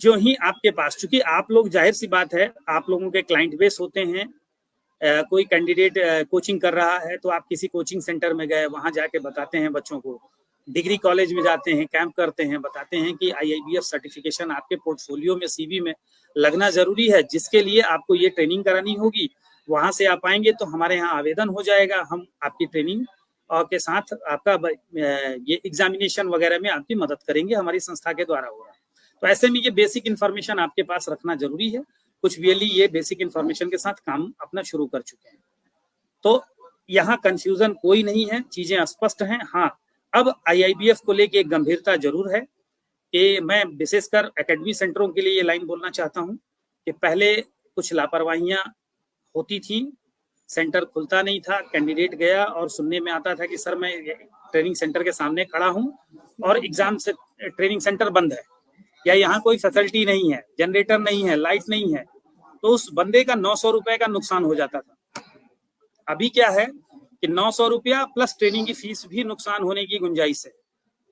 जो ही आपके पास, चूंकि आप लोग जाहिर सी बात है आप लोगों के क्लाइंट बेस होते हैं। कोई कैंडिडेट कोचिंग कर रहा है तो आप किसी कोचिंग सेंटर में गए, वहां जाके बताते हैं बच्चों को। डिग्री कॉलेज में जाते हैं, कैंप करते हैं, बताते हैं कि आईआईबीएफ सर्टिफिकेशन आपके पोर्टफोलियो में सीवी में लगना जरूरी है, जिसके लिए आपको ये ट्रेनिंग करानी होगी। वहां से आप आएंगे तो हमारे यहाँ आवेदन हो जाएगा, हम आपकी ट्रेनिंग और के साथ आपका ये एग्जामिनेशन वगैरह में आपकी मदद करेंगे, हमारी संस्था के द्वारा होगा। तो ऐसे में ये बेसिक इन्फॉर्मेशन आपके पास रखना जरूरी है। कुछ वीएलई ये बेसिक इन्फॉर्मेशन के साथ काम अपना शुरू कर चुके हैं, तो यहाँ कंफ्यूजन कोई नहीं है, चीजें स्पष्ट हैं। हाँ, अब आईआईबीएफ को लेके एक गंभीरता जरूर है कि मैं विशेषकर एकेडमी सेंटरों के लिए ये लाइन बोलना चाहता हूँ कि पहले कुछ लापरवाहियां होती थी सेंटर खुलता नहीं था, कैंडिडेट गया और सुनने में आता था कि सर मैं ट्रेनिंग सेंटर के सामने खड़ा हूँ और एग्जाम से ट्रेनिंग सेंटर बंद है, या यहाँ कोई फैसिलिटी नहीं है, जनरेटर नहीं है, लाइट नहीं है, तो उस बंदे का 900 रुपए का नुकसान हो जाता था। अभी क्या है कि 900 रुपया प्लस ट्रेनिंग की फीस भी नुकसान होने की गुंजाइश है।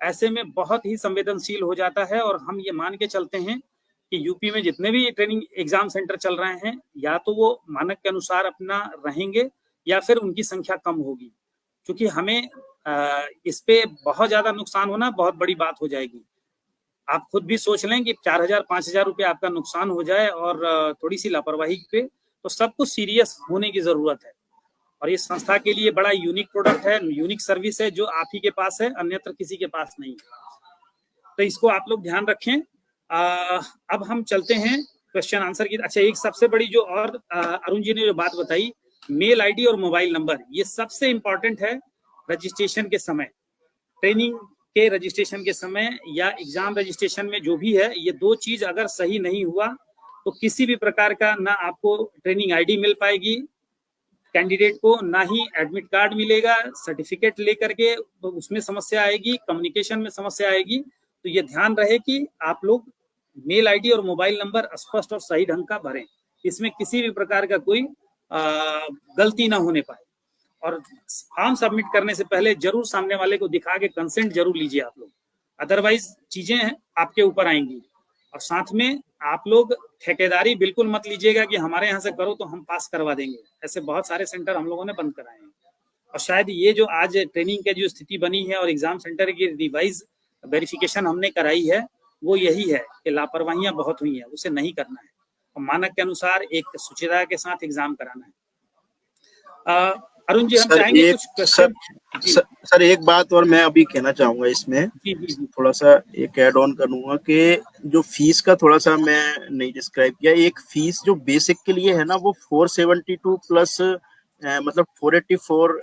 ऐसे में बहुत ही संवेदनशील हो जाता है और हम ये मान के चलते हैं कि यूपी में जितने भी ट्रेनिंग एग्जाम सेंटर चल रहे हैं, या तो वो मानक के अनुसार अपना रहेंगे या फिर उनकी संख्या कम होगी, क्योंकि हमें इस पे बहुत ज्यादा नुकसान होना बहुत बड़ी बात हो जाएगी। आप खुद भी सोच लें कि 4,000-5,000 रुपये आपका नुकसान हो जाए और थोड़ी सी लापरवाही पे, तो सब कुछ सीरियस होने की जरूरत है। और इस संस्था के लिए बड़ा यूनिक प्रोडक्ट है, यूनिक सर्विस है, जो आप ही के पास है, अन्यत्र किसी के पास नहीं है। तो इसको आप लोग ध्यान रखें। अब हम चलते हैं क्वेश्चन आंसर की। अच्छा, एक सबसे बड़ी जो और अरुण जी ने जो बात बताई, मेल आईडी और मोबाइल नंबर, ये सबसे इंपॉर्टेंट है रजिस्ट्रेशन के समय, ट्रेनिंग के रजिस्ट्रेशन के समय या एग्जाम रजिस्ट्रेशन में जो भी है, ये दो चीज अगर सही नहीं हुआ तो किसी भी प्रकार का ना आपको ट्रेनिंग आईडी मिल पाएगी कैंडिडेट को, ना ही एडमिट कार्ड मिलेगा, सर्टिफिकेट लेकर के तो उसमें समस्या आएगी, कम्युनिकेशन में समस्या आएगी। तो ये ध्यान रहे कि आप लोग मेल आईडी और मोबाइल नंबर स्पष्ट और सही ढंग का भरें, इसमें किसी भी प्रकार का कोई गलती ना होने पाए। और फॉर्म सबमिट करने से पहले जरूर सामने वाले को दिखा के कंसेंट जरूर लीजिए आप लोग, अदरवाइज चीजें आपके ऊपर आएंगी। और साथ में आप लोग ठेकेदारी बिल्कुल मत लीजिएगा कि हमारे यहाँ से करो तो हम पास करवा देंगे, ऐसे बहुत सारे सेंटर हम लोगों ने बंद कराए हैं। और शायद ये जो आज ट्रेनिंग की जो स्थिति बनी है और एग्जाम सेंटर की रिवाइज वेरिफिकेशन हमने कराई है, वो यही है कि लापरवाहियां बहुत हुई हैं, उसे नहीं करना है और मानक के अनुसार एक सुचिता के साथ एग्जाम कराना है। अरुण जी, हम चाहेंगे कुछ क्वेश्चन। सर एक बात और मैं अभी कहना चाहूंगा इसमें, थोड़ा सा एक ऐड ऑन करूंगा कि जो फीस का थोड़ा सा मैं नहीं डिस्क्राइब किया। एक फीस जो बेसिक के लिए है ना, वो 472 प्लस मतलब 484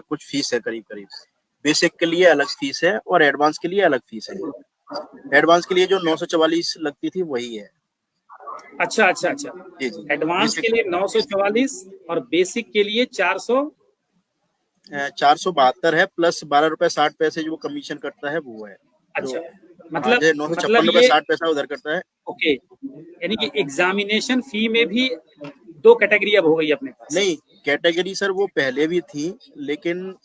कुछ फीस है करीब करीब। बेसिक के लिए अलग फीस है और एडवांस के लिए अलग फीस है। एडवांस के लिए जो 944 लगती थी वही है। अच्छा अच्छा अच्छा, जी जी। एडवांस के लिए 944 और बेसिक के लिए 472 है, प्लस 12 रुपए 60 पैसे जो कमीशन कटता है वो है। अच्छा, मतलब 956 रुपए 60 पैसा उधर करता है। ओके, यानी कि एग्जामिनेशन फी में भी दो कैटेगरी अब हो गई अपने पास। नहीं, कैटेगरी सर वो पहले भी थी, लेकिन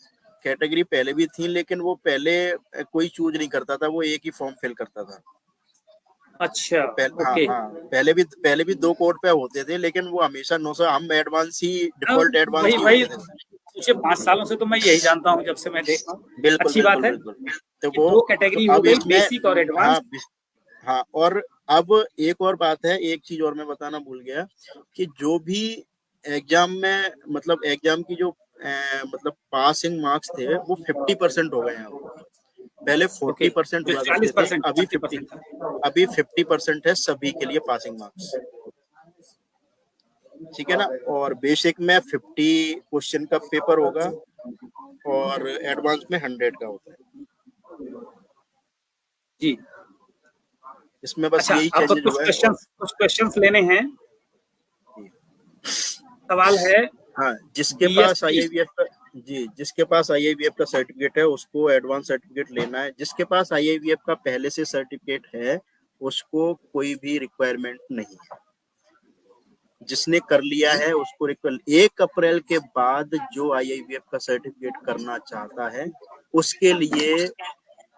वो पहले कोई चूज नहीं करता था, वो एक ही फॉर्म फिल करता था। अच्छा, ओके। हाँ, पहले भी 2 कोड पे होते थे, लेकिन वो हमेशा 900 हम एडवांस ही डिफॉल्ट एडवांस ही होते थे। पिछले 5 सालों से तो मैं यही जानता हूँ, जब से मैं देख रहा हूँ। बिल्कुल, अच्छी बात है। तो वो दो कैटेगरी हो गई, बेसिक और एडवांस। हाँ, और अब एक और बात है, एक चीज और मैं बताना भूल गया कि जो भी एग्जाम में मतलब एग्जाम की जो मतलब पासिंग मार्क्स थे वो 50% हो गए हैं। पहले 40% हुआ करते थे, अभी 50% है सभी के लिए पासिंग मार्क्स। ठीक है ना। और बेसिक में 50 क्वेश्चन का पेपर होगा और एडवांस में 100 का होता है जी। इसमें बस यही चेंजेस हुआ है। कुछ क्वेश्चंस लेने हैं। सवाल है, हाँ, जिसके पास IIBF का सर्टिफिकेट है उसको एडवांस सर्टिफिकेट लेना है। जिसके पास IIBF का पहले से सर्टिफिकेट है उसको कोई भी रिक्वायरमेंट नहीं है। जिसने कर लिया है उसको 1 अप्रैल के बाद जो IIBF का सर्टिफिकेट करना चाहता है उसके लिए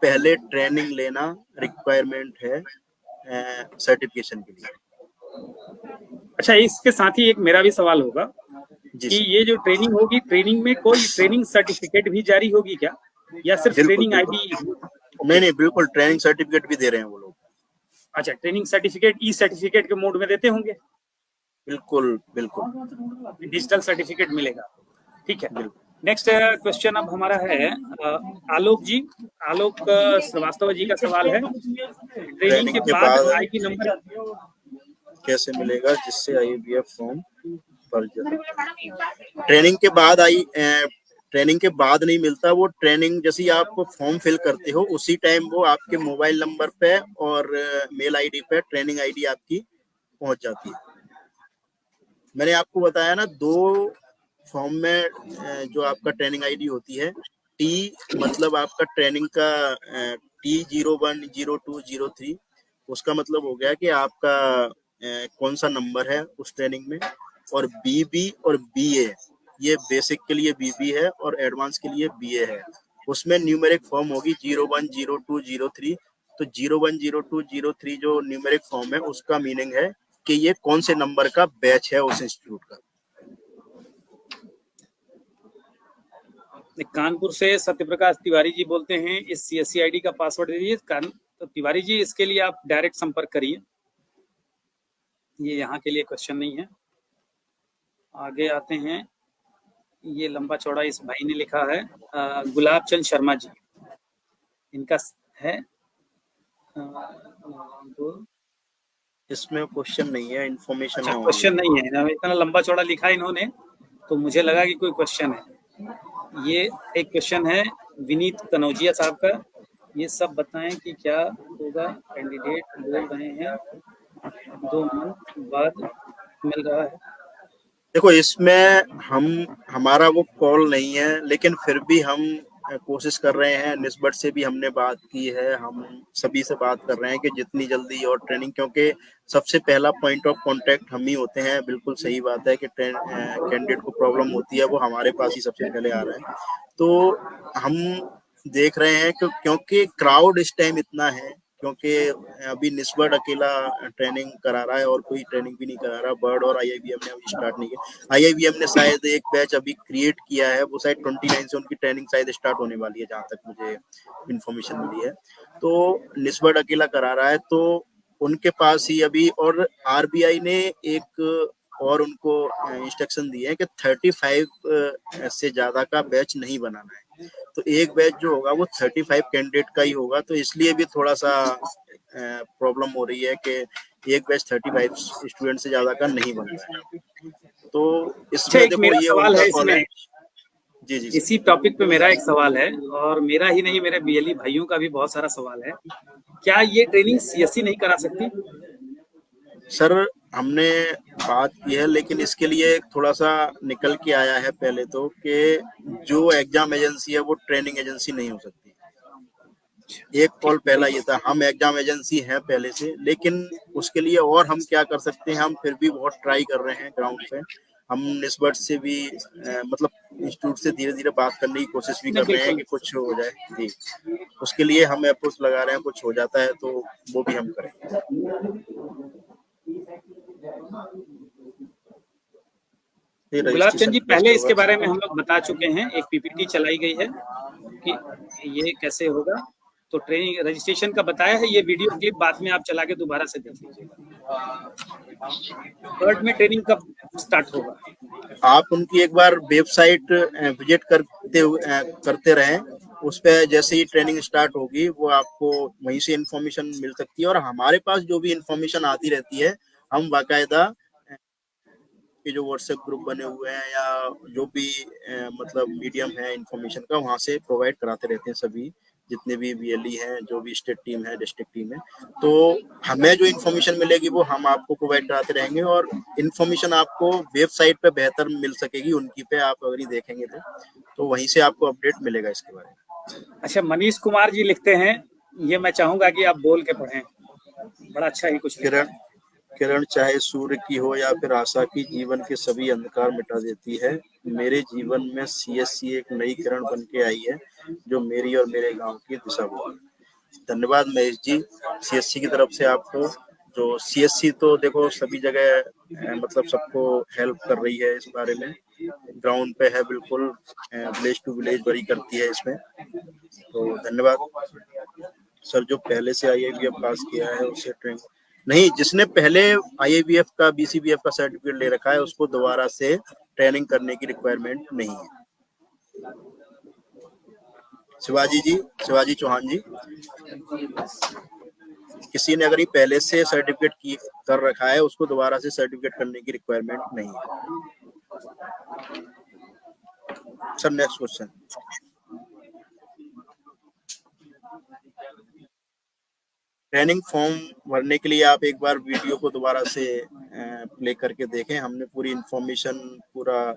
पहले ट्रेनिंग लेना रिक्वायरमेंट है सर्टिफिकेशन के लिए। अच्छा, इसके साथ ही एक मेरा भी सवाल होगा कि ये जो ट्रेनिंग होगी, ट्रेनिंग में कोई ट्रेनिंग सर्टिफिकेट भी जारी होगी क्या, या सिर्फ ट्रेनिंग आईडी? नहीं, बिल्कुल ट्रेनिंग सर्टिफिकेट भी दे रहे हैं वो लोग। अच्छा, ट्रेनिंग सर्टिफिकेट ई सर्टिफिकेट के मोड में देते होंगे? बिल्कुल, डिजिटल सर्टिफिकेट मिलेगा। ठीक है। नेक्स्ट क्वेश्चन अब हमारा है आलोक जी, आलोक श्रीवास्तव जी का सवाल है, ट्रेनिंग के बाद आईडी नंबर कैसे मिलेगा जिससे IIBF फॉर्म पर ट्रेनिंग के बाद नहीं मिलता। वो ट्रेनिंग जैसे ही आप फॉर्म फिल करते हो उसी टाइम वो आपके मोबाइल नंबर पे और मेल आईडी पे ट्रेनिंग आईडी आपकी पहुंच जाती है। मैंने आपको बताया ना, 2 फॉर्म में जो आपका ट्रेनिंग आईडी होती है, टी मतलब आपका ट्रेनिंग का T010203, उसका मतलब हो गया कि आपका कौन सा नंबर है उस ट्रेनिंग में, और BB और BA, ये बेसिक के लिए BB है और एडवांस के लिए BA है। उसमें न्यूमेरिक फॉर्म होगी 010203। तो 010203 जो न्यूमेरिक फॉर्म है उसका मीनिंग है कि ये कौन से नंबर का बैच है उस इंस्टीट्यूट का। कानपुर से सत्यप्रकाश तिवारी जी बोलते हैं, इस CSC ID का पासवर्ड दे दीजिए। तो तिवारी जी, इसके लिए आप डायरेक्ट संपर्क करिए, ये यहाँ के लिए क्वेश्चन नहीं है। आगे आते हैं, ये लंबा चौड़ा इस भाई ने लिखा है, गुलाब चंद शर्मा जी, इनका है। इसमें क्वेश्चन नहीं है, इन्फॉर्मेशन अच्छा, है। क्वेश्चन नहीं है, इतना लंबा चौड़ा लिखा इन्होंने तो मुझे लगा कि कोई क्वेश्चन है। ये एक क्वेश्चन है विनीत कनौजिया साहब का, ये सब बताएं कि क्या होगा, कैंडिडेट बोल रहे हैं 2 मंथ बाद मिल रहा है। देखो, इसमें हमारा वो कॉल नहीं है, लेकिन फिर भी हम कोशिश कर रहे हैं। निस्बत से भी हमने बात की है, हम सभी से बात कर रहे हैं कि जितनी जल्दी और ट्रेनिंग, क्योंकि सबसे पहला पॉइंट ऑफ कांटेक्ट हम ही होते हैं। बिल्कुल सही बात है कि कैंडिडेट को प्रॉब्लम होती है, वो हमारे पास ही सबसे पहले आ रहा है। तो हम देख रहे हैं कि क्योंकि क्राउड इस टाइम इतना है, क्योंकि अभी निस्बत अकेला ट्रेनिंग करा रहा है और कोई ट्रेनिंग भी नहीं करा रहा। बर्ड और IIBM ने अभी स्टार्ट नहीं किया। IIBM ने शायद एक बैच अभी क्रिएट किया है, वो शायद 29 से उनकी ट्रेनिंग शायद स्टार्ट होने वाली है, जहां तक मुझे इन्फॉर्मेशन मिली है। तो निस्बत अकेला करा रहा है, तो उनके पास ही अभी, और RBI ने एक और उनको इंस्ट्रक्शन दिए हैं कि 35 से ज्यादा का बैच नहीं बनाना है। तो एक बैच जो होगा वो 35 कैंडिडेट का ही होगा। तो इसलिए भी थोड़ा सा प्रॉब्लम हो रही है कि एक बैच 35 स्टूडेंट से ज्यादा का नहीं बन रहा है। तो अच्छा, इसमें एक देखो, मेरा ये सवाल उनका है इसमें, कॉलेज। जी जी इसी सर। टॉपिक पे मेरा एक सवाल है, और मेरा ही नहीं, मेरे BLE भाइयों का भी बहुत सारा सवाल है। क्या ये ट्रेनिंग CSC नहीं करा सकती? सर, हमने बात की है, लेकिन इसके लिए थोड़ा सा निकल के आया है पहले तो कि जो एग्जाम एजेंसी है वो ट्रेनिंग एजेंसी नहीं हो सकती। एक कॉल पहला ये था, हम एग्जाम एजेंसी हैं पहले से, लेकिन उसके लिए और हम क्या कर सकते हैं, हम फिर भी बहुत ट्राई कर रहे हैं ग्राउंड पे। हम निस्बत से भी मतलब इंस्टीट्यूट से धीरे धीरे बात करने की कोशिश भी नहीं, कर रहे हैं बिल्कुल। कि कुछ हो जाए। जी, उसके लिए हम अप्रोच लगा रहे हैं, कुछ हो जाता है तो वो भी हम करेंगे। ये गुलाब चंद रजिस्ट्रेशन जी, पहले कैसे इसके होगा? बारे में हम लोग बता चुके हैं, एक PPT चलाई गई है कि ये कैसे होगा। तो ट्रेनिंग रजिस्ट्रेशन का बताया है, ये वीडियो क्लिप बाद में आप चला के दोबारा से देख लीजिएगा। बर्ड में ट्रेनिंग कब स्टार्ट होगा? आप उनकी एक बार वेबसाइट विजिट करते रहें। उस पर जैसे ही ट्रेनिंग स्टार्ट होगी वो आपको वहीं से इंफॉर्मेशन मिल सकती है। और हमारे पास जो भी इंफॉर्मेशन आती रहती है, हम बाकायदा के जो व्हाट्सएप ग्रुप बने हुए हैं या जो भी मतलब मीडियम है इंफॉर्मेशन का, वहाँ से प्रोवाइड कराते रहते हैं सभी, जितने भी BLE हैं, जो भी स्टेट टीम है, डिस्ट्रिक्ट टीम है। तो हमें जो इन्फॉर्मेशन मिलेगी वो हम आपको प्रोवाइड कराते रहेंगे, और इन्फॉर्मेशन आपको वेबसाइट पे बेहतर मिल सकेगी। उनकी पे आप अगर ही देखेंगे तो वहीं से आपको अपडेट मिलेगा इसके बारे में। अच्छा, मनीष कुमार जी लिखते हैं, ये मैं चाहूंगा कि आप बोल के पढ़ें, बड़ा अच्छा ही कुछ लिखा किरण है। किरण चाहे सूर्य की हो या फिर आशा की, जीवन के सभी अंधकार मिटा देती है। मेरे जीवन में CSC एक नई किरण बन के आई है, जो मेरी और मेरे गांव की दिशा बोली। धन्यवाद महेश जी, CSC की तरफ से आपको। जो CSC तो देखो सभी जगह मतलब सबको हेल्प कर रही है इस बारे में, ग्राउंड पे है बिल्कुल, विलेज टू विलेज बड़ी करती है इसमें। तो धन्यवाद सर। जो पहले से IIBF पास किया है उसे ट्रेन नहीं, जिसने पहले IIBF का BCBF का सर्टिफिकेट ले रखा है उसको दोबारा से ट्रेनिंग करने की रिक्वायरमेंट नहीं है। शिवाजी चौहान जी, किसी ने अगर ये पहले से सर्टिफिकेट कर रखा है उसको दोबारा से सर्टिफिकेट करने की रिक्वायरमेंट नहीं है। Sir next question. Training form भरने के लिए आप एक बार वीडियो को दोबारा से प्ले करके देखें। हमने पूरी इंफॉर्मेशन, पूरा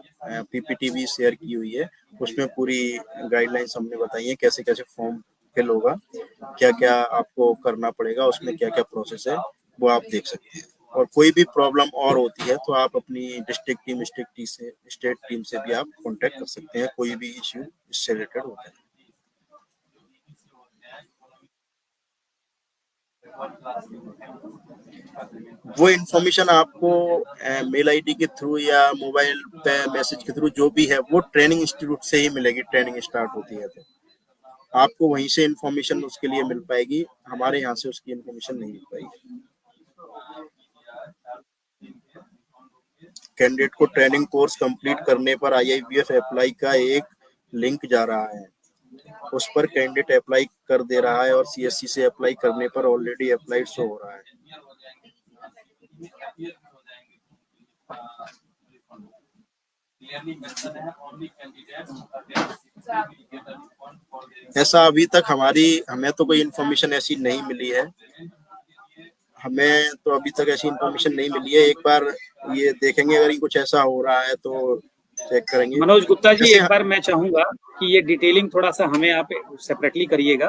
पीपीटी भी शेयर की हुई है, उसमें पूरी गाइडलाइंस हमने बताई है कैसे कैसे फॉर्म फिल होगा, क्या क्या आपको करना पड़ेगा, उसमें क्या क्या प्रोसेस है, वो आप देख सकते हैं। और कोई भी प्रॉब्लम और होती है तो आप अपनी डिस्ट्रिक्ट टीम, स्टेट टीम से भी आप कांटेक्ट कर सकते हैं, कोई भी इश्यू इससे रिलेटेड होता है। वो इन्फॉर्मेशन आपको मेल आईडी के थ्रू या मोबाइल पे मैसेज के थ्रू, जो भी है, वो ट्रेनिंग इंस्टीट्यूट से ही मिलेगी। ट्रेनिंग स्टार्ट होती है तो आपको वहीं से इन्फॉर्मेशन उसके लिए मिल पाएगी, हमारे यहाँ से उसकी इन्फॉर्मेशन नहीं मिल पाएगी। कैंडिडेट को ट्रेनिंग कोर्स कंप्लीट करने पर IIBF अप्लाई का एक लिंक जा रहा है, उस पर कैंडिडेट अप्लाई कर दे रहा है और CSC से अप्लाई करने पर ऑलरेडी अप्लाइड शो हो रहा है। ऐसा अभी तक हमें तो कोई इन्फॉर्मेशन ऐसी नहीं मिली है, हमें तो अभी तक ऐसी इन्फॉर्मेशन नहीं मिली है। एक बार ये देखेंगे, अगर कुछ ऐसा हो रहा है तो चेक करेंगे। मनोज गुप्ता जी, एक बार मैं चाहूंगा कि ये डिटेलिंग थोड़ा सा हमें आप सेपरेटली करिएगा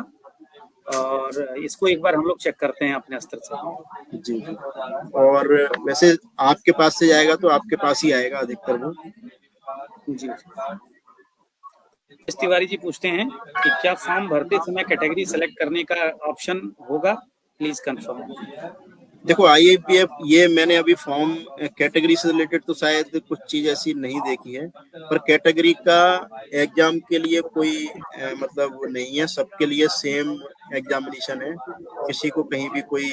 और इसको एक बार हम लोग चेक करते हैं अपने स्तर से। जी। और वैसे आपके पास से जाएगा तो आपके पास ही आएगा अधिकतर वो। जी। तिवारी जी पूछते हैं कि क्या फॉर्म भरते समय कैटेगरी सेलेक्ट करने का ऑप्शन होगा, प्लीज कंफर्म। देखो, IIBF, ये मैंने अभी फॉर्म कैटेगरी से रिलेटेड तो शायद कुछ चीज ऐसी नहीं देखी है, पर कैटेगरी का एग्जाम के लिए कोई मतलब नहीं है, सबके लिए सेम एग्जामिनेशन है। किसी को कहीं भी कोई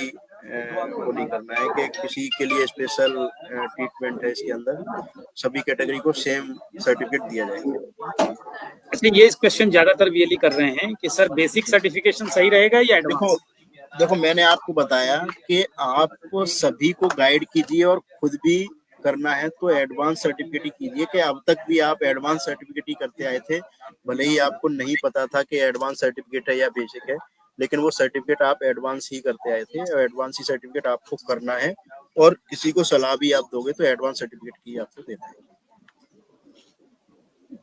वो नहीं करना है कि किसी के लिए स्पेशल ट्रीटमेंट है इसके अंदर, सभी कैटेगरी को सेम सर्टिफिकेट दिया जाएगा। अच्छा, ये क्वेश्चन ज्यादातर VLE कर रहे हैं कि सर बेसिक सर्टिफिकेशन सही रहेगा या एडवांस? देखो, मैंने आपको बताया कि आपको सभी को गाइड कीजिए और खुद भी करना है तो एडवांस सर्टिफिकेट ही कीजिए। कि अब तक भी आप एडवांस सर्टिफिकेट ही करते आए थे, भले ही आपको नहीं पता था कि एडवांस सर्टिफिकेट है या बेसिक है, लेकिन वो सर्टिफिकेट आप एडवांस ही करते आए थे और एडवांस ही सर्टिफिकेट आपको करना है। और किसी को सलाह भी आप दोगे तो एडवांस सर्टिफिकेट की आपको देना है।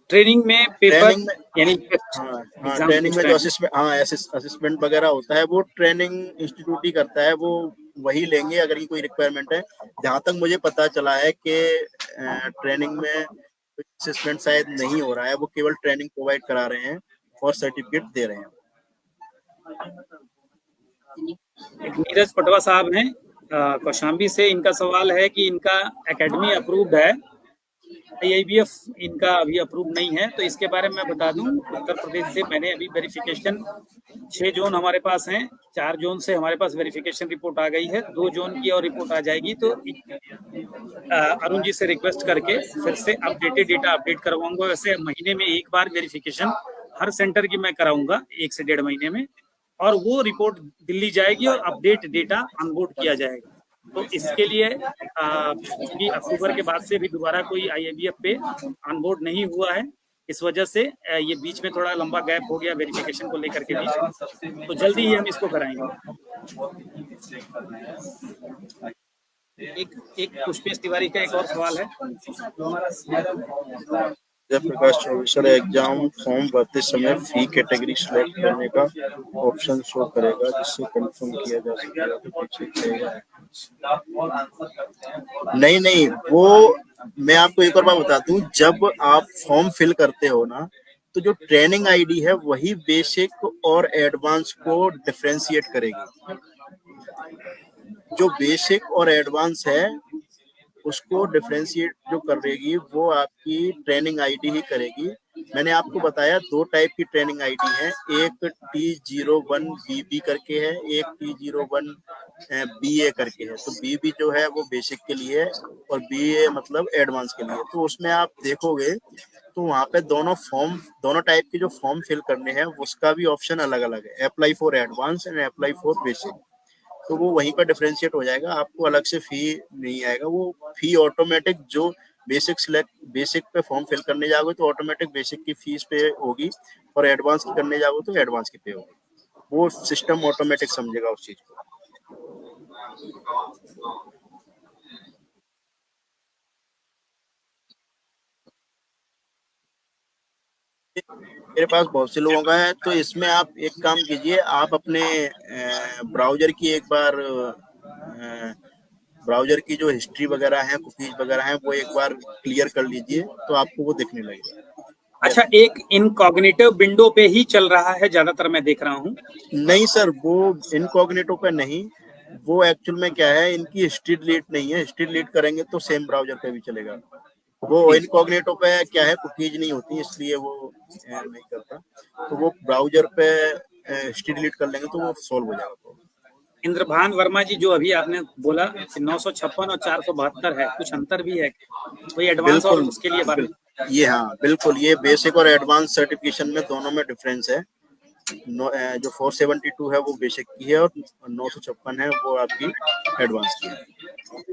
ट्रेनिंग में पेपर यानी ट्रेनिंग में जो असिस्मेंट वगैरह होता है वो ट्रेनिंग इंस्टीट्यूट ही करता है, वो वही लेंगे अगर ये कोई रिक्वायरमेंट है। जहाँ तक मुझे पता चला है कि ट्रेनिंग में असिस्मेंट शायद नहीं हो रहा है, वो केवल ट्रेनिंग प्रोवाइड करा रहे हैं और सर्टिफिकेट दे रहे हैं। नीरज पटवा साहब हैं कौशाम्बी से, इनका सवाल है कि इनका एकेडमी अप्रूव्ड है, IIBF इनका अभी अप्रूव नहीं है, तो इसके बारे में मैं बता दूं, उत्तर प्रदेश से मैंने अभी वेरिफिकेशन 6 जोन हमारे पास हैं, 4 जोन से हमारे पास वेरिफिकेशन रिपोर्ट आ गई है, 2 जोन की और रिपोर्ट आ जाएगी तो अरुण जी से रिक्वेस्ट करके फिर से अपडेटेड डेटा अपडेट करवाऊंगा। वैसे महीने में एक बार वेरिफिकेशन हर सेंटर की मैं कराऊंगा 1 से 1.5 महीने में, और वो रिपोर्ट दिल्ली जाएगी और अपडेट डेटा अनबोर्ड किया जाएगा। तो इसके लिए कि अक्टूबर के बाद से भी दोबारा कोई IIBF पे ऑनबोर्ड नहीं हुआ है, इस वजह से ये बीच में थोड़ा लंबा गैप हो गया वेरिफिकेशन को लेकर के बीच, तो जल्दी ही हम इसको कराएंगे। एक पुष्पेश तिवारी का एक और सवाल है। जयप्रकाश चौबीसर, एग्जाम फॉर्म भरते समय फी कैटेगरी सिलेक्ट करने का ऑप्शन शो करेगा जिससे कंफर्म किया जा सकेगा। नहीं, वो मैं आपको एक और बात बता दूं, जब आप फॉर्म फिल करते हो ना, तो जो ट्रेनिंग ID है वही बेसिक और एडवांस को डिफरेंशिएट करेगी। जो बेसिक और एडवांस है उसको डिफरेंशिएट जो करेगी वो आपकी ट्रेनिंग ID ही करेगी। मैंने आपको बताया 2 टाइप की ट्रेनिंग ID है, एक T01BB करके है, एक T01BA करके है। तो BB जो है वो बेसिक के लिए है और BA मतलब एडवांस के लिए। तो उसमें आप देखोगे तो वहाँ पे दोनों टाइप के जो फॉर्म फिल करने हैं उसका भी ऑप्शन अलग अलग है, apply for advance and apply for basic. तो वो वहीं पर डिफरेंशिएट हो जाएगा, आपको अलग से फी नहीं आएगा। वो फी ऑटोमेटिक जो बेसिक पे फॉर्म फिल करने जाओगे तो ऑटोमेटिक बेसिक की फीस पे होगी और एडवांस की करने जाओगे तो एडवांस की पे होगी। वो सिस्टम ऑटोमेटिक समझेगा उस चीज को। मेरे पास बहुत से लोगों का है, तो इसमें आप एक काम कीजिए, आप अपने ब्राउजर की एक बार ब्राउजर की जो हिस्ट्री वगैरह है, कुकीज वगैरह है, वो एक बार क्लियर कर लीजिए, तो आपको वो दिखने लगेगा। अच्छा, एक इनकॉग्निटिव विंडो पे ही चल रहा है ज्यादातर, मैं देख रहा हूँ। नहीं सर, वो इनकॉग्निटो पे नहीं, वो एक्चुअल में क्या है, इनकी हिस्ट्री डिलीट नहीं है। हिस्ट्री डिलीट करेंगे तो सेम ब्राउजर पे भी चलेगा। वो इनकॉग्निटो पे क्या है, कुकीज नहीं होती, इसलिए वो नहीं करता। तो वो ब्राउजर पे हिस्ट्री डिलीट कर लेंगे तो वो सॉल्व हो जाएगा। इंद्रभान वर्मा जी, जो अभी आपने बोला कि 956 और 472 है, कुछ अंतर भी है, कोई एडवांस और उसके लिए बात? ये हाँ बिल्कुल, ये बेसिक और एडवांस सर्टिफिकेशन में दोनों में डिफरेंस है। जो 472 है वो बेसिक की है और 956 है वो आपकी एडवांस की है।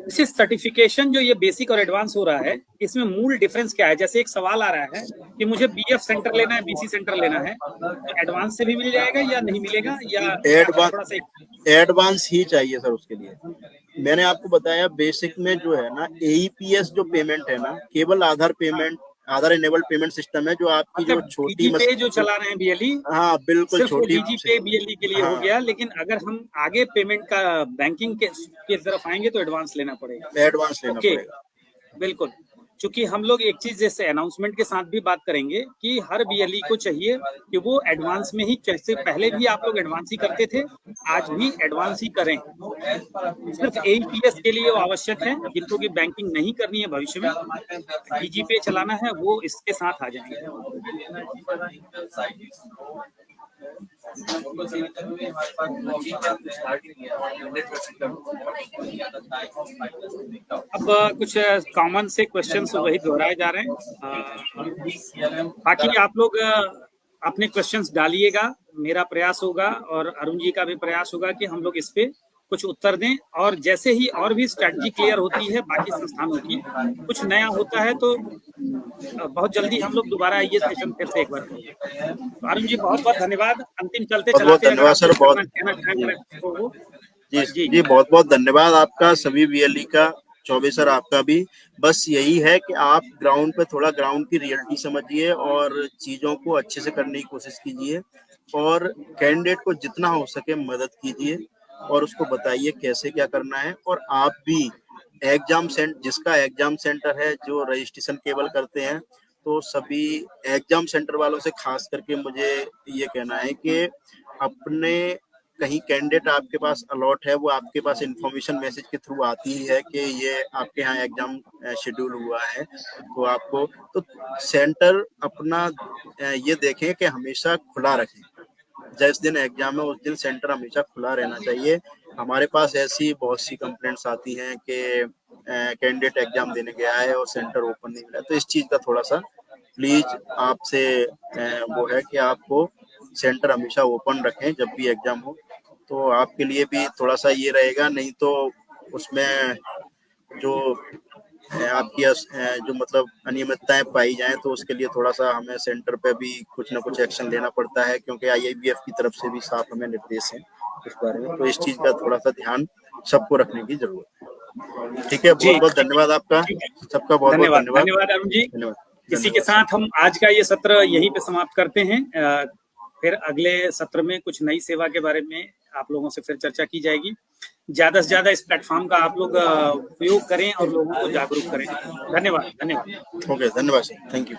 इसी सर्टिफिकेशन जो ये बेसिक और एडवांस हो रहा है, इसमें मूल डिफरेंस क्या है? जैसे एक सवाल आ रहा है कि मुझे बीएफ सेंटर लेना है, बीसी सेंटर लेना है, तो एडवांस से भी मिल जाएगा या नहीं मिलेगा, या एडवांस ही चाहिए सर उसके लिए। मैंने आपको बताया बेसिक में जो है ना, एईपीएस जो पेमेंट है ना, केवल आधार पेमेंट, आधार इनेबल्ड पेमेंट सिस्टम है, जो आपकी जो छोटी जो चला रहे हैं बीएलई, हाँ बिल्कुल, छोटी डीजीपे बीएलई के लिए हो गया। लेकिन अगर हम आगे पेमेंट का बैंकिंग के तरफ आएंगे तो एडवांस लेना पड़ेगा। एडवांस लेना पड़ेगा, बिल्कुल। चूंकि हम लोग एक चीज जैसे अनाउंसमेंट के साथ भी बात करेंगे कि हर बीएलई को चाहिए कि वो एडवांस में ही, जैसे पहले भी आप लोग एडवांस ही करते थे, आज भी एडवांस ही करें। सिर्फ एईपीएस के लिए वो आवश्यक है। जिनको की बैंकिंग नहीं करनी है, भविष्य में डीजीपे चलाना है, वो इसके साथ आ जाएंगे। अब कुछ कॉमन से क्वेश्चंस वही दोहराए जा रहे हैं। बाकी आप लोग अपने क्वेश्चंस डालिएगा, मेरा प्रयास होगा और अरुण जी का भी प्रयास होगा कि हम लोग इस पे कुछ उत्तर दें। और जैसे ही और भी स्ट्रेटजी क्लियर होती है बाकी संस्थानों की, कुछ नया होता है, तो बहुत जल्दी हम लोग दोबारा ये सेशन फिर से एक बार करेंगे। तो अरुण जी बहुत बहुत धन्यवाद। अंतिम चलते चलाते धन्यवाद सर, बहुत जी बहुत बहुत धन्यवाद आपका, सभी बीएलई का, चौबे सर आपका भी। बस यही है कि आप ग्राउंड पे थोड़ा ग्राउंड की रियलिटी समझिए और चीजों को अच्छे से करने की कोशिश कीजिए, और कैंडिडेट को जितना हो सके मदद कीजिए और उसको बताइए कैसे क्या करना है। और आप भी जिसका एग्जाम सेंटर है, जो रजिस्ट्रेशन केवल करते हैं, तो सभी एग्जाम सेंटर वालों से खास करके मुझे ये कहना है कि अपने कहीं कैंडिडेट आपके पास अलॉट है, वो आपके पास इंफॉर्मेशन मैसेज के थ्रू आती है कि ये आपके यहाँ एग्जाम शेड्यूल हुआ है, तो आपको तो सेंटर अपना ये देखें कि हमेशा खुला रखें। जिस दिन एग्जाम है उस दिन सेंटर हमेशा खुला रहना चाहिए। हमारे पास ऐसी बहुत सी कंप्लेंट्स आती हैं कि कैंडिडेट एग्जाम देने गया है और सेंटर ओपन नहीं मिला। तो इस चीज का थोड़ा सा प्लीज आपसे वो है कि आपको सेंटर हमेशा ओपन रखें जब भी एग्जाम हो, तो आपके लिए भी थोड़ा सा ये रहेगा। नहीं तो उसमें जो आपकी जो मतलब अनियमितताएं पाई जाएं, तो उसके लिए थोड़ा सा हमें सेंटर पे भी कुछ ना कुछ एक्शन लेना पड़ता है, क्योंकि आईआईबीएफ की तरफ से भी साफ हमें निर्देश है इस बारे में। तो इस चीज का थोड़ा सा ध्यान सबको रखने की जरूरत है। ठीक है, बहुत बहुत धन्यवाद आपका, सबका बहुत बहुत धन्यवाद। धन्यवाद अरुण जी। इसी के साथ हम आज का ये सत्र यहीं पे समाप्त करते हैं। फिर अगले सत्र में कुछ नई सेवा के बारे में आप लोगों से फिर चर्चा की जाएगी। ज्यादा से ज्यादा इस प्लेटफॉर्म का आप लोग उपयोग करें और लोगों को जागरूक करें। धन्यवाद। ओके, धन्यवाद सर, थैंक यू।